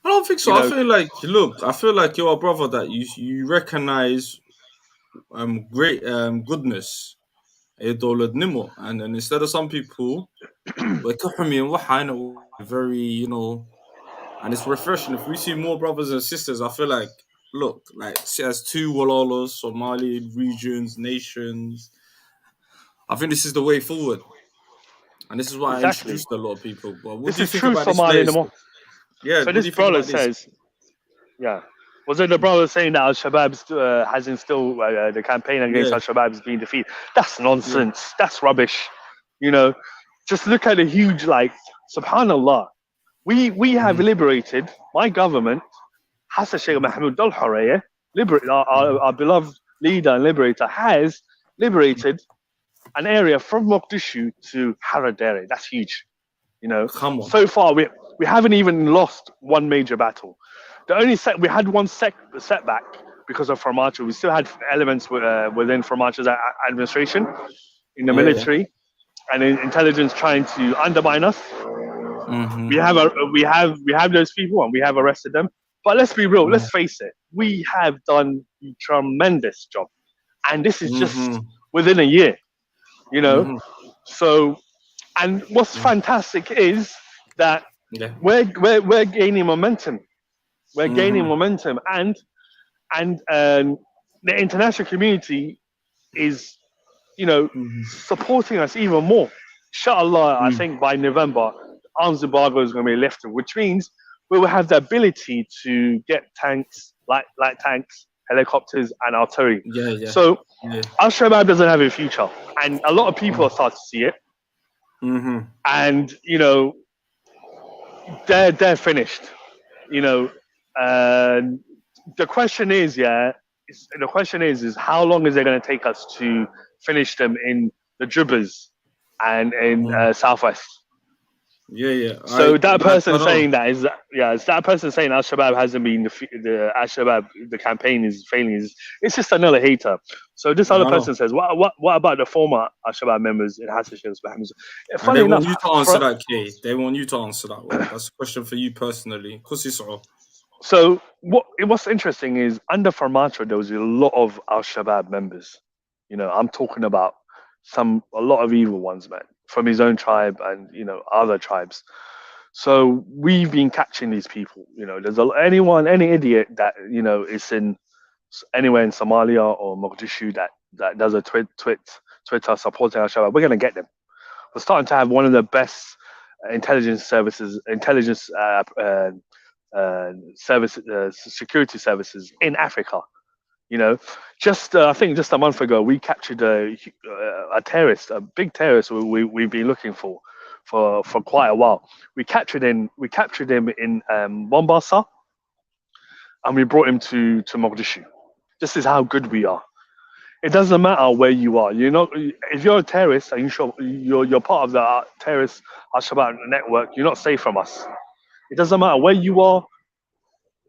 [SPEAKER 1] I don't think so. You know, I feel like you're a brother that you recognize great goodness. And then instead of some people, very, you know, and it's refreshing. If we see more brothers and sisters, I feel like, look, like as two Walalas, Somali regions, nations, I think this is the way forward. And this is why I introduced a lot of people. But what do you think about
[SPEAKER 8] Somali
[SPEAKER 1] this? Yeah,
[SPEAKER 8] so this brother says, yeah. Was it the brother saying that Al-Shabaab has instilled the campaign against Al-Shabaab is being defeated? That's nonsense. That's rubbish. You know, just look at the huge, like, subhanallah. We have liberated, my government, Hassan Sheikh Mahmoud Al-Huraya, our beloved leader and liberator, has liberated an area from Mogadishu to Haradere. That's huge. You know, so far we haven't even lost one major battle. The only we had one setback because of Farmacho. We still had elements within Farmacho's administration, in the military, and in intelligence trying to undermine us. We have those people and we have arrested them. But let's be real. Let's face it. We have done a tremendous job, and this is just within a year. You know, so. And what's fantastic is that we're gaining momentum. We're gaining momentum, and the international community is, you know, supporting us even more. Inshallah, I think by November, arms embargo is going to be lifted, which means we will have the ability to get tanks, light tanks, helicopters, and artillery. So Al-Shabaab doesn't have a future, and a lot of people are starting to see it. And you know, they're finished. You know, the question is, is how long is it going to take us to finish them in the Jubbas and in Southwest? So that person saying that is that person saying Al-Shabaab hasn't been the Al-Shabaab, the campaign is failing. It's just another hater. So this other person says, what about the former Al-Shabaab members in Hassan Sheikh Mohammed?
[SPEAKER 1] They want you to answer that, Kay. They want you to answer that one. That's a question for you personally.
[SPEAKER 8] So what's interesting is under Farmacho there was a lot of Al-Shabaab members. You know, I'm talking about a lot of evil ones, man, from his own tribe and, you know, other tribes. So we've been catching these people. You know, there's any idiot that, you know, is in anywhere in Somalia or Mogadishu that does a Twitter supporting Al-Shabaab, we're going to get them. We're starting to have one of the best security services in Africa. You know, I think just a month ago we captured a terrorist, a big terrorist we've been looking for quite a while. We captured him in Mombasa, and we brought him to Mogadishu. This is how good we are. It doesn't matter where you are. You're not. If you're a terrorist and you're part of the terrorist Al-Shabaab network, you're not safe from us. It doesn't matter where you are.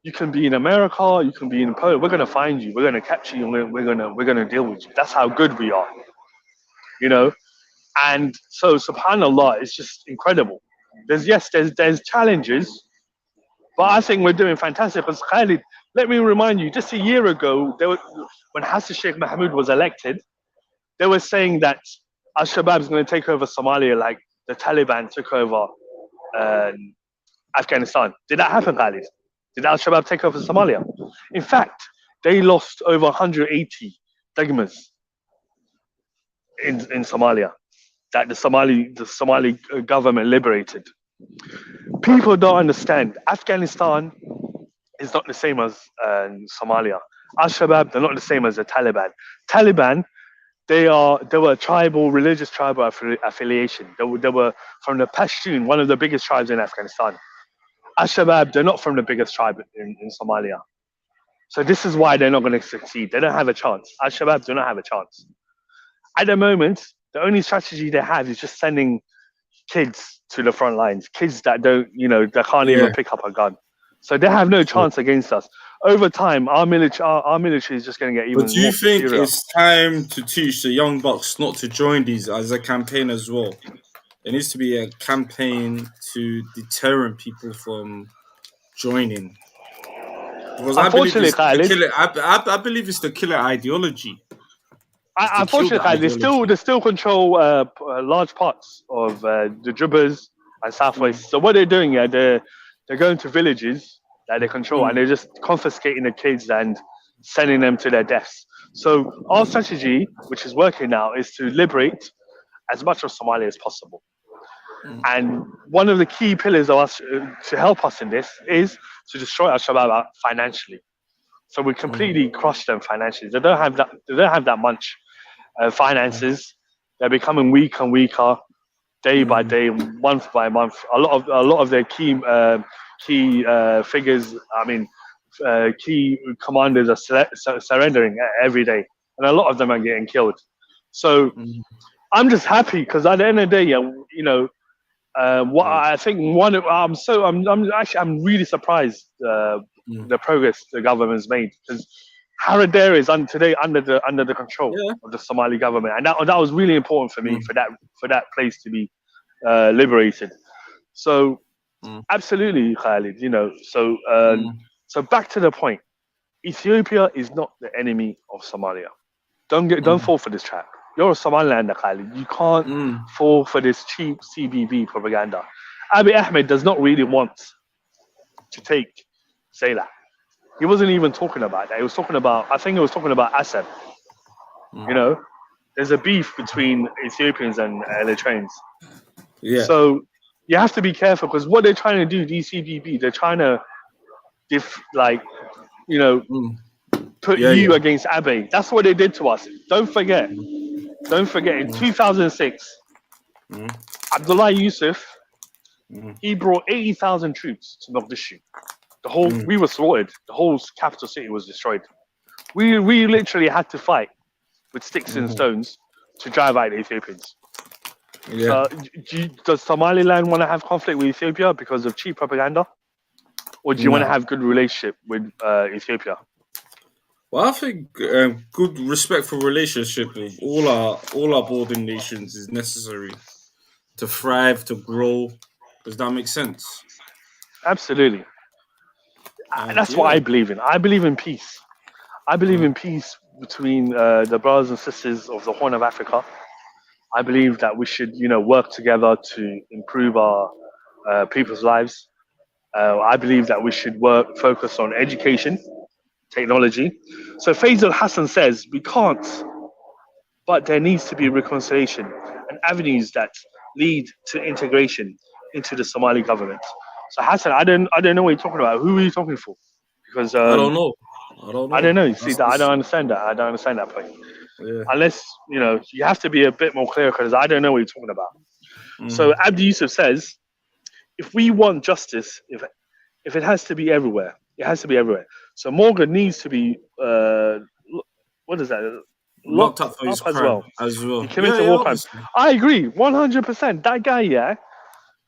[SPEAKER 8] You can be in America. You can be in Poland. We're gonna find you. We're gonna capture you. And we're gonna deal with you. That's how good we are. You know. And so, subhanallah, it's just incredible. There's challenges, but I think we're doing fantastic. Because Khalid, let me remind you, just a year ago, when Hassan Sheikh Mahmoud was elected, they were saying that Al-Shabaab is going to take over Somalia like the Taliban took over Afghanistan. Did that happen, Khalid? Did Al-Shabaab take over Somalia? In fact, they lost over 180 degmas in Somalia that the Somali government liberated. People don't understand. Afghanistan is not the same as Somalia. Al-Shabaab, they're not the same as the Taliban. Taliban, they were a religious tribal affiliation. They were from the Pashtun, one of the biggest tribes in Afghanistan. Al-Shabaab, they're not from the biggest tribe in Somalia. So this is why they're not going to succeed. They don't have a chance. Al-Shabaab do not have a chance. At the moment, the only strategy they have is just sending kids to the front lines, kids that don't, they can't even pick up a gun. So they have no chance against us. Over time, our military is just going to get even more.
[SPEAKER 1] But do you think
[SPEAKER 8] superior.
[SPEAKER 1] it's time to teach the young bucks not to join these as a campaign as well? There needs to be a campaign to deter people from joining. Because
[SPEAKER 8] Unfortunately,
[SPEAKER 1] I believe it's the killer ideology.
[SPEAKER 8] Unfortunately, they still control large parts of the Jubbas and Southwest. So what they're doing, they're going to villages that they control and they're just confiscating the kids and sending them to their deaths. So our strategy, which is working now, is to liberate as much of Somalia as possible. And one of the key pillars of us to help us in this is to destroy Al-Shabaab financially. So we completely crush them financially. They don't have that much finances. They're becoming weaker and weaker, day by day, month by month. A lot of their key figures. Key commanders are surrendering every day, and a lot of them are getting killed. So I'm just happy because at the end of the day, I think I'm really surprised the progress the government's made because Haradere is today under the control of the Somali government, and that was really important for me for that place to be liberated. So absolutely, Khalid. So back to the point. Ethiopia is not the enemy of Somalia. Don't fall for this trap. You're a Somalilander, Khalid. You can't fall for this cheap CBB propaganda. Abiy Ahmed does not really want to take SAYLAC. He wasn't even talking about that. He was talking about Assad. There's a beef between Ethiopians and Eritreans. Yeah. So you have to be careful because what they're trying to do, these CBB, they're trying to put you against Abiy. That's what they did to us. Don't forget, in 2006, Abdullah Yusuf, he brought 80,000 troops to Mogadishu. We were slaughtered. The whole capital city was destroyed. We literally had to fight with sticks and stones to drive out the Ethiopians. Yeah. Does Somaliland want to have conflict with Ethiopia because of cheap propaganda? Or do you want to have good relationship with Ethiopia?
[SPEAKER 1] Well, I think good, respectful relationship with all our bordering nations is necessary to thrive, to grow. Does that make sense?
[SPEAKER 8] Absolutely. That's what I believe in. I believe in peace. I believe in peace between the brothers and sisters of the Horn of Africa. I believe that we should, work together to improve our people's lives. I believe that we should focus on education, technology. So Faisal Hassan says we can't, but there needs to be reconciliation and avenues that lead to integration into the Somali government. So Hassan, I don't know what you're talking about. Who are you talking for? Because
[SPEAKER 1] I don't know.
[SPEAKER 8] I don't know. You see, I don't understand that. I don't understand that point. Yeah. Unless you have to be a bit more clear because I don't know what you're talking about. So Abdi Yusuf says, if we want justice, if it has to be everywhere, it has to be everywhere. So Morgan needs to be what is that?
[SPEAKER 1] locked up for his
[SPEAKER 8] as
[SPEAKER 1] crime
[SPEAKER 8] well.
[SPEAKER 1] as well.
[SPEAKER 8] He committed war crimes.
[SPEAKER 1] Obviously.
[SPEAKER 8] I agree, 100%.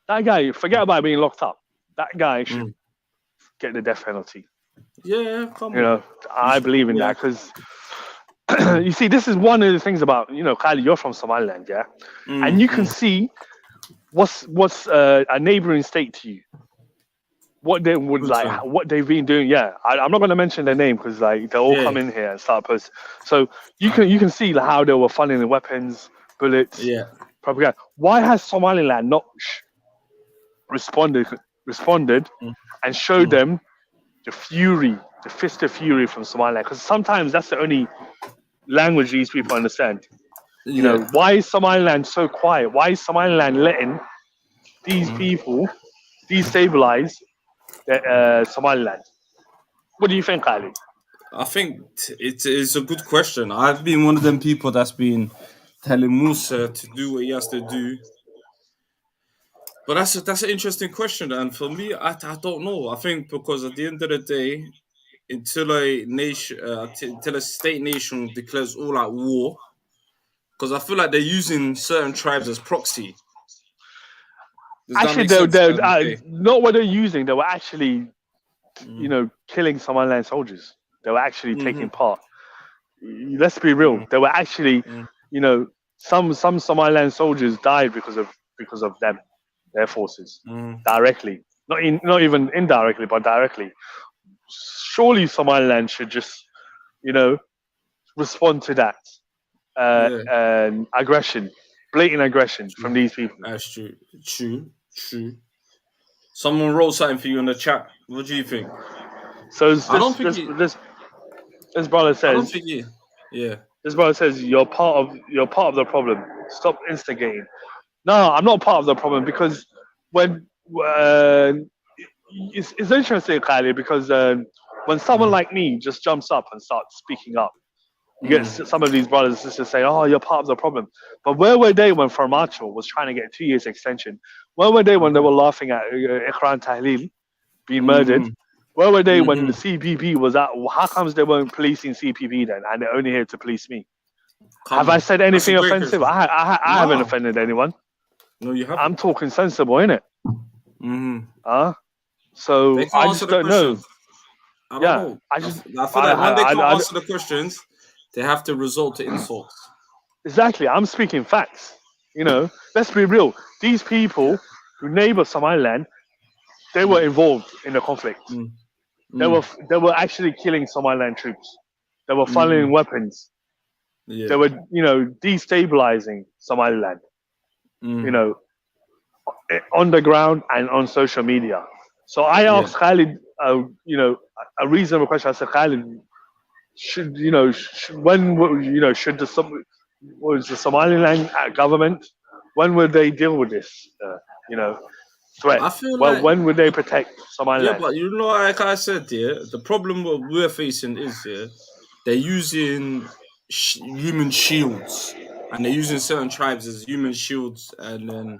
[SPEAKER 8] That guy, forget about being locked up. That guy should get the death penalty.
[SPEAKER 1] Yeah, come on.
[SPEAKER 8] You know, I believe in that because you see, this is one of the things about, you know, Kylie, you're from Somaliland, yeah, and you can see what's a neighboring state to you. What they would like, what they've been doing. Yeah, I'm not going to mention their name because like they'll all come in here and start posting. So you can see like, how they were funneling weapons, bullets, propaganda. Why has Somaliland not responded and showed them the fury, the fist of fury from Somaliland? Because sometimes that's the only language these people understand. You know, why is Somaliland so quiet? Why is Somaliland letting these people destabilize Somaliland? What do you think, Ali?
[SPEAKER 1] I think it's a good question. I've been one of them people that's been telling Musa to do what he has to do. But that's an interesting question, and for me, I don't know. I think because at the end of the day, until a nation, until a state nation declares all out war, because I feel like they're using certain tribes as proxy.
[SPEAKER 8] Actually, they're not what they're using. They were actually, you know, killing Somaliland soldiers. They were actually taking part. Let's be real. They were actually, you know, some Somaliland soldiers died because of them, their forces, directly. Not even indirectly, but directly. Surely Somaliland should just, you know, respond to that aggression, blatant aggression from these people.
[SPEAKER 1] That's true. True. Someone wrote something for you in the chat. What do you think?
[SPEAKER 8] So this brother says.
[SPEAKER 1] I don't think
[SPEAKER 8] This brother says you're part of the problem. Stop instigating. No, I'm not part of the problem because when it's interesting, Kylie, because when someone like me just jumps up and starts speaking up, you get some of these brothers and sisters say, "Oh, you're part of the problem." But where were they when Farmacho was trying to get a 2 years extension? Where were they when they were laughing at Iqran Tahlil being murdered? Where were they when the CPP was at? How comes they weren't policing CPP then, and they're only here to police me? Have I said anything offensive? I haven't offended anyone.
[SPEAKER 1] No, you haven't.
[SPEAKER 8] I'm talking sensible, innit? So I just don't know.
[SPEAKER 1] I feel like when they can't answer the questions, they have to resort to insults.
[SPEAKER 8] Exactly. I'm speaking facts. You know, let's be real. These people who neighbor Somaliland, they were involved in the conflict. They were actually killing Somaliland troops. They were funneling weapons. They were, you know, destabilizing Somaliland. You know, on the ground and on social media. So I asked Khalid, you know, a reasonable question. I said, Khalid, should the Somaliland government, when would they deal with this, you know, threat?
[SPEAKER 1] I feel
[SPEAKER 8] when would they protect Somaliland?
[SPEAKER 1] Yeah, but you know, like I said, the problem what we're facing is, they're using human shields, and they're using certain tribes as human shields, and then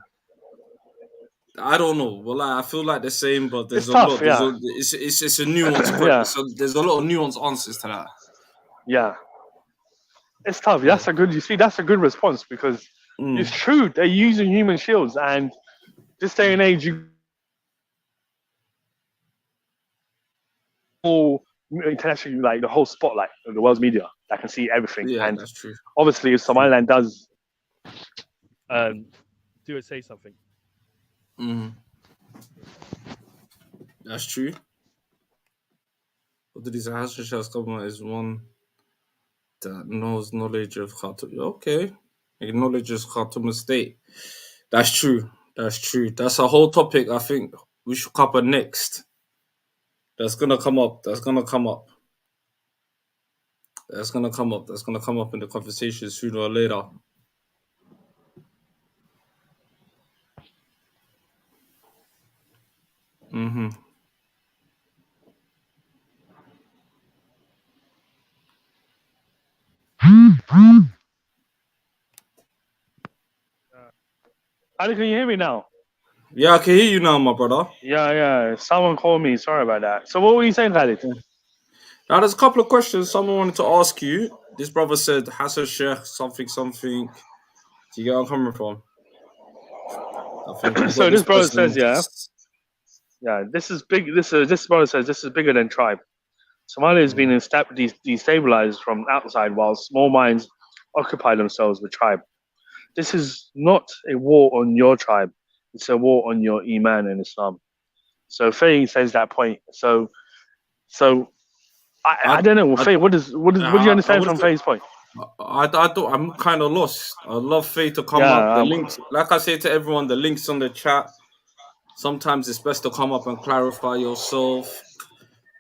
[SPEAKER 1] I don't know. Well, I feel like the same, but there's
[SPEAKER 8] tough,
[SPEAKER 1] lot. It's a nuanced question. So there's a lot of nuanced answers to that.
[SPEAKER 8] Yeah, it's tough. That's a good response because it's true. They're using human shields, and this day and age, internationally, like the whole spotlight of the world's media that can see everything.
[SPEAKER 1] Yeah,
[SPEAKER 8] and
[SPEAKER 1] that's true.
[SPEAKER 8] Obviously, if Somaliland does do it, say something.
[SPEAKER 1] That's true. What did he say? Hassan government is one that knows knowledge of Khartoum. Okay, acknowledges Khartoum state. That's true. That's a whole topic I think we should cover next. That's gonna come up in the conversation sooner or later.
[SPEAKER 8] Ali, can you hear me now?
[SPEAKER 1] Yeah, I can hear you now, my brother.
[SPEAKER 8] Yeah. Someone called me. Sorry about that. So what were you saying, Khalid?
[SPEAKER 1] Now, there's a couple of questions someone wanted to ask you. this brother said Hassan Sheikh something. Do you get where I'm coming from? I think we
[SPEAKER 8] So
[SPEAKER 1] got
[SPEAKER 8] this brother
[SPEAKER 1] person.
[SPEAKER 8] says, yeah, this is big. This brother says this is bigger than tribe. Somalia has been destabilized from outside, while small minds occupy themselves with tribe. This is not a war on your tribe; it's a war on your iman and Islam. So Faye says that point. So I don't know, Faye. What do you understand from Faye's point?
[SPEAKER 1] I'm kind of lost. I'd love Faye to come up.
[SPEAKER 8] Yeah,
[SPEAKER 1] The links, like I say to everyone, the links on the chat. Sometimes it's best to come up and clarify yourself.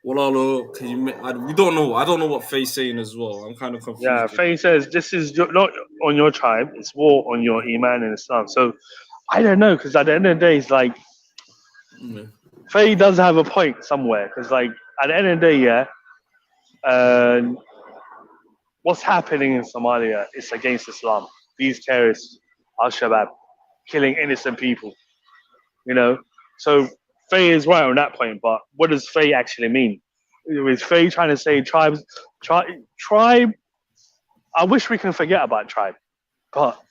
[SPEAKER 1] Well, we don't know. I don't know what Faye's saying as well. I'm kind of confused.
[SPEAKER 8] yeah. Faye says this is not on your tribe; it's war on your iman and Islam. So I don't know, because at the end of the day, it's like Faye does have a point somewhere. Because like at the end of the day, yeah, what's happening in Somalia is against Islam. These terrorists, Al-Shabaab, killing innocent people. You know, so Faye is right on that point. But what does Faye actually mean? Is Faye trying to say tribe? I wish we can forget about tribe, but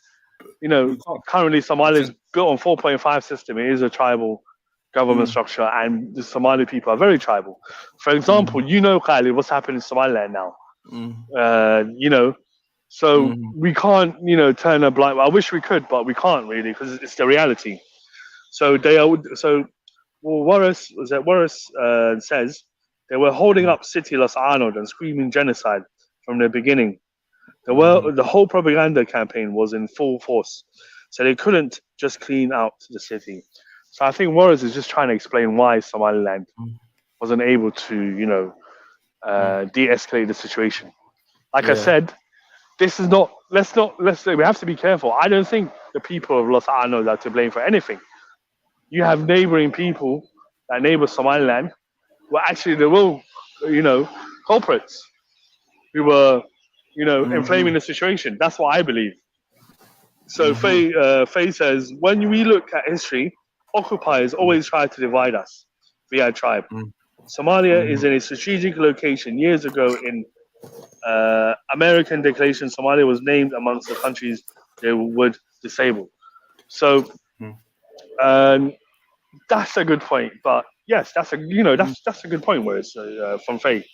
[SPEAKER 8] you know, currently Somalia is built on 4.5 system. It is a tribal government structure, and the Somali people are very tribal. For example, you know, Khalid, what's happening in Somaliland now? You know, so we can't, you know, turn a blind. I wish we could, but we can't really, because it's the reality. So they are. So Warris says they were holding up city Los Arnold and screaming genocide from the beginning. The whole propaganda campaign was in full force, so they couldn't just clean out the city. So I think Warris is just trying to explain why Somaliland wasn't able to, you know, de-escalate the situation. Like I said, this is not. Let's say we have to be careful. I don't think the people of Los Arnold are to blame for anything. You have neighboring people that neighbor Somaliland were actually the real, you know, culprits who were, you know, inflaming the situation. That's what I believe. So Faye says, when we look at history, occupiers always try to divide us via tribe. Somalia is in a strategic location. Years ago in American declaration, Somalia was named amongst the countries they would disable. So that's a good point. But yes, that's a good point. Where it's from Faye.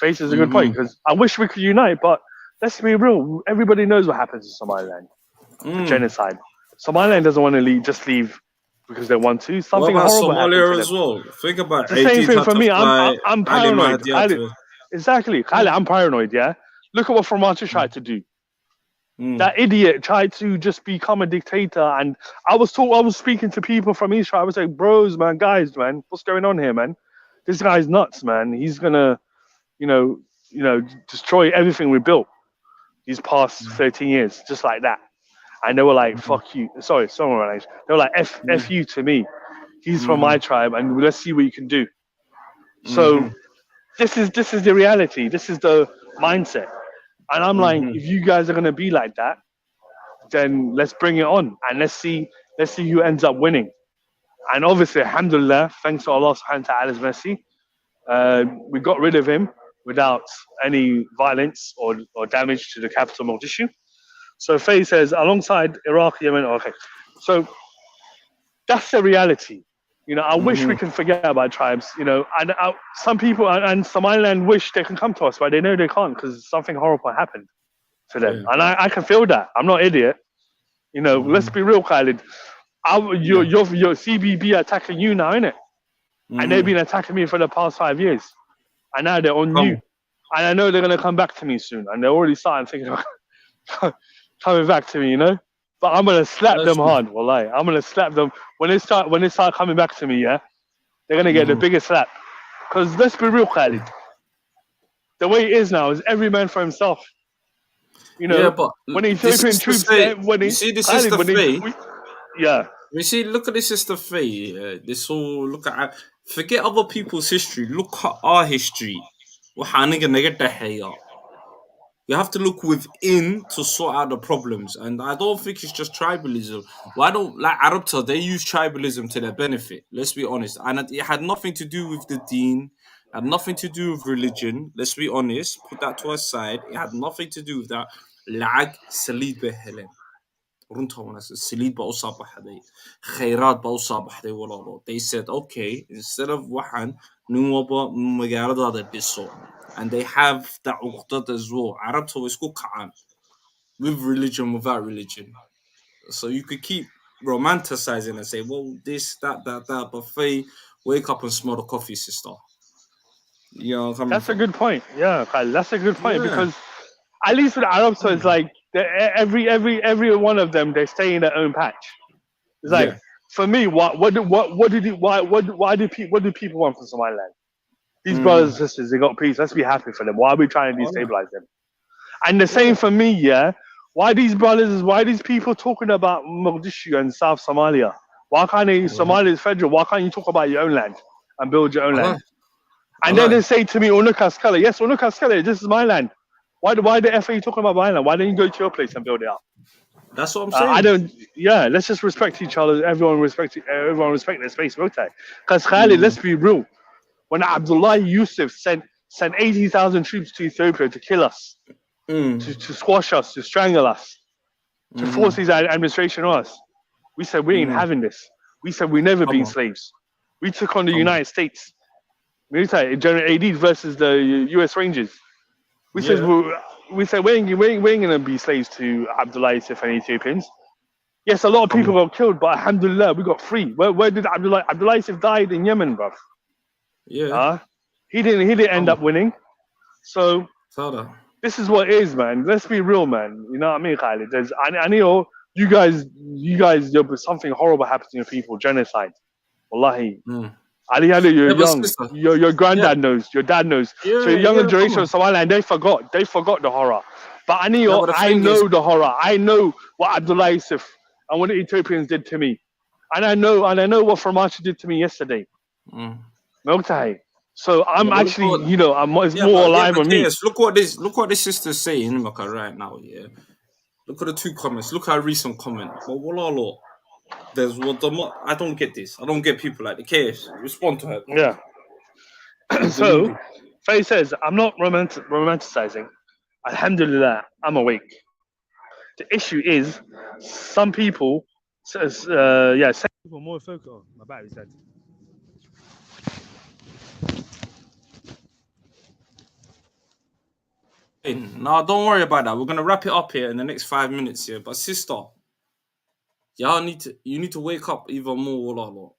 [SPEAKER 8] Faye is a good point, because I wish we could unite, but let's be real. Everybody knows what happens in Somaliland. The genocide. Somaliland doesn't want to leave because they want to. Something horrible
[SPEAKER 1] Somalia as well. Think about
[SPEAKER 8] the same thing for me. I'm paranoid. Exactly. I'm paranoid. Yeah. Look at what Formaggio tried to do. That idiot tried to just become a dictator, and I was speaking to people from Israel. I was like, bros, man, guys, man, what's going on here, man? This guy's nuts, man. He's gonna, you know, destroy everything we built these past 13 years, just like that. And they were like, fuck you. Sorry, they were like, F you to me. He's from my tribe, and let's see what you can do. So this is the reality. This is the mindset. And I'm like, if you guys are gonna be like that, then let's bring it on, and let's see who ends up winning. And obviously, alhamdulillah, thanks to Allah subhanahu wa ta'ala's mercy, we got rid of him without any violence or damage to the capital Mogadishu. So Faye says, alongside Iraq, Yemen, okay. So that's the reality. You know, I wish we can forget about tribes, you know, and some people and Somaliland wish they can come to us, but they know they can't because something horrible happened to them. And I can feel that. I'm not an idiot. You know, let's be real, Khalid. Your CBB attacking you now, innit? And they've been attacking me for the past 5 years. And now they're on you. And I know they're going to come back to me soon. And they're already starting thinking about coming back to me, you know? But I'm going to slap them hard, wallahi. I'm going to slap them. When they start coming back to me, yeah? They're going to get the biggest slap. Because let's be real, Khalid. The way it is now is every man for himself. You know,
[SPEAKER 1] but
[SPEAKER 8] when Ethiopian troops,
[SPEAKER 1] You see, look at this sister Faye. Forget other people's history. Look at our history. You have to look within to sort out the problems. And I don't think it's just tribalism. Why don't, like Arabta, they use tribalism to their benefit. Let's be honest. And it had nothing to do with the deen. Had nothing to do with religion. Let's be honest. Put that to aside. It had nothing to do with that. Lag salid behelen. Salid ba usabaxday. Khayraad ba usabaxday walaalo. They said, okay, instead of waxan nin walba magaaladaada dhiso. And they have that uqdad as well. Arabta way isku kacaan with religion, without religion. So you could keep romanticizing and say, well, this, that, but Faye, wake up and smell the coffee, sister. You know,
[SPEAKER 8] that's a good point. Yeah, Khalid, that's a good point because at least with Arabs, so it's like every one of them, they stay in their own patch. It's like for me, why do people want from Somaliland? These brothers and sisters, they got peace. Let's be happy for them. Why are we trying to destabilize them? And the same for me, yeah. Why these people talking about Mogadishu and South Somalia? Why can't they, Somalia is federal, why can't you talk about your own land and build your own land? And then they say to me, Unukas Kale, yes, Unukas Kale, this is my land. Why the FA you talking about my land? Why don't you go to your place and build it up?
[SPEAKER 1] That's what I'm saying.
[SPEAKER 8] Let's just respect each other. Everyone respect their space, okay? Because Khalid, let's be real. When Abdullah Yusuf sent 80,000 troops to Ethiopia to kill us, to squash us, to strangle us, to force his administration on us, we said we ain't having this. We said we never been slaves. We took on the United States. General AD versus the US Rangers. We said we ain't gonna be slaves to Abdullah Yusuf and Ethiopians. Yes, a lot of people got killed, but alhamdulillah, we got free. Where did Abdullah Yusuf died in Yemen, bruv? Yeah. He didn't end up winning. So this is what it is, man. Let's be real, man. You know what I mean, Khalid? I know you guys, something horrible happens to your people, genocide. Wallahi. Ali, you're young. Your granddad knows. Your dad knows. So the younger generation of Somaliland, they forgot the horror. But I know the horror. I know what Abdullah Yusuf and what the Ethiopians did to me, and I know what Farmachi did to me yesterday. So I'm actually, it's more alive on me.
[SPEAKER 1] Look what this sister's saying right now. Yeah, look at the two comments. Look at her recent comment. Well, there's I don't get this. I don't get people like the KS. Respond to her.
[SPEAKER 8] Yeah. So Faye says, I'm not romanticizing. Alhamdulillah, I'm awake. The issue is some people says some people more focused. Oh, my battery's dead.
[SPEAKER 1] No, don't worry about that. We're gonna wrap it up here in the next 5 minutes here. But sister, you need to wake up even more.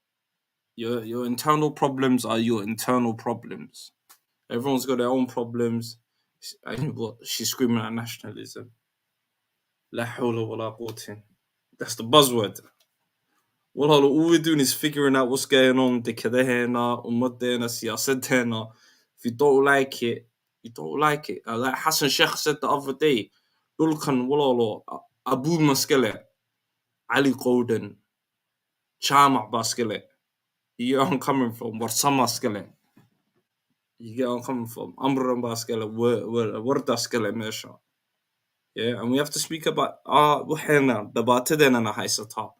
[SPEAKER 1] Your internal problems are your internal problems. Everyone's got their own problems. She's screaming at nationalism. La hawla wa la quwwata. That's the buzzword. Well, all we're doing is figuring out what's going on. If you don't like it, you don't like it. Like Hassan Sheikh said the other day, Dulkan Walalo, Abu Maskele, Ali Golden, Chama Baskele. You get where I'm coming from, Warsama Skele. You get where I'm coming from, Amram Baskele, Warda Skele Mesha. Yeah, and we have to speak about the Batiden and a Haisata.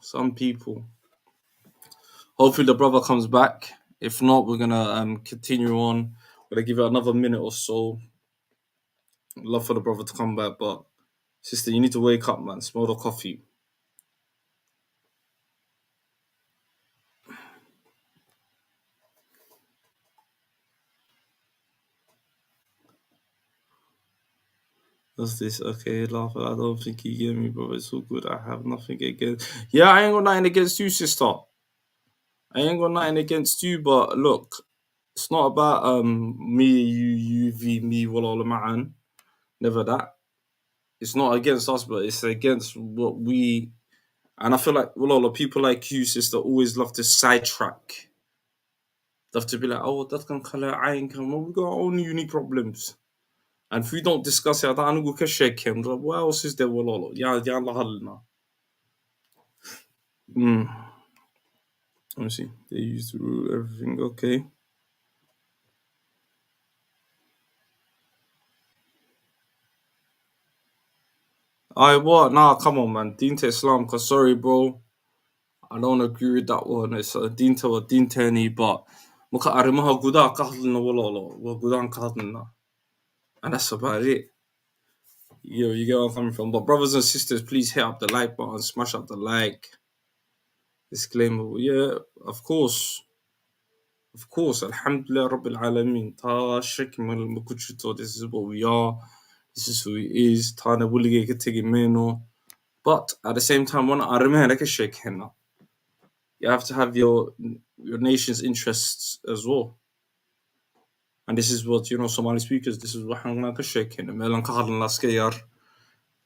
[SPEAKER 1] Some people. Hopefully the brother comes back. If not, we're gonna continue on. We're gonna give it another minute or so. I'd love for the brother to come back, but sister, you need to wake up, man. Smell the coffee. What's this? Okay, laugh. I don't think you get me, bro. It's all good. I have nothing against. Yeah, I ain't got nothing against you, sister. I ain't got nothing against you, but look, it's not about me, you, v, me, wala ma'an. Never that. It's not against us, but it's against what we. And I feel like wala people like you, sister, always love to sidetrack. Love to be like, oh, that can color, I ain't come. Well, we got our own unique problems. And if we don't discuss it, I don't go shake him. What else is there? Wala ya Allah. Let me see. They used to rule everything. Okay. What? Nah, come on, man. Deen to Islam. Cause sorry, bro. I don't agree with that one. It's a dinta or dintani, but muka arimaha guda kahlna walolo wa gudan kahlna, and that's about it. You get where I'm coming from. But brothers and sisters, please hit up the like button, smash up the like. Disclaimer, yeah, of course. Alhamdulillah Rabbil Alameen. Ta shaki makuchito. This is what we are. This is who he is. Ta na wulige ketegi meno. But at the same time, when I remember like a shake henna, you have to have your nation's interests as well. And this is what, you know, Somali speakers, this is what I'm going to shake henna.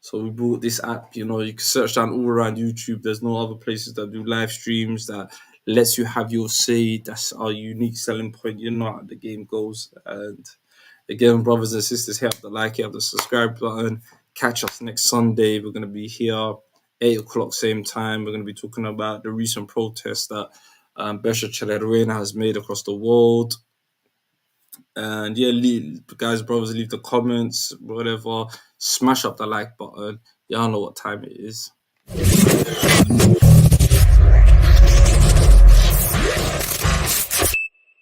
[SPEAKER 1] So we bought this app, you know, you can search down all around YouTube. There's no other places that do live streams that lets you have your say. That's our unique selling point. You know how the game goes. And again, brothers and sisters, hit up the like, hit up the subscribe button. Catch us next Sunday. We're going to be here, 8 o'clock, same time. We're going to be talking about the recent protests that Besha Chelerwena has made across the world. And yeah, guys, brothers, leave the comments, whatever. Smash up the like button. Y'all know what time it is.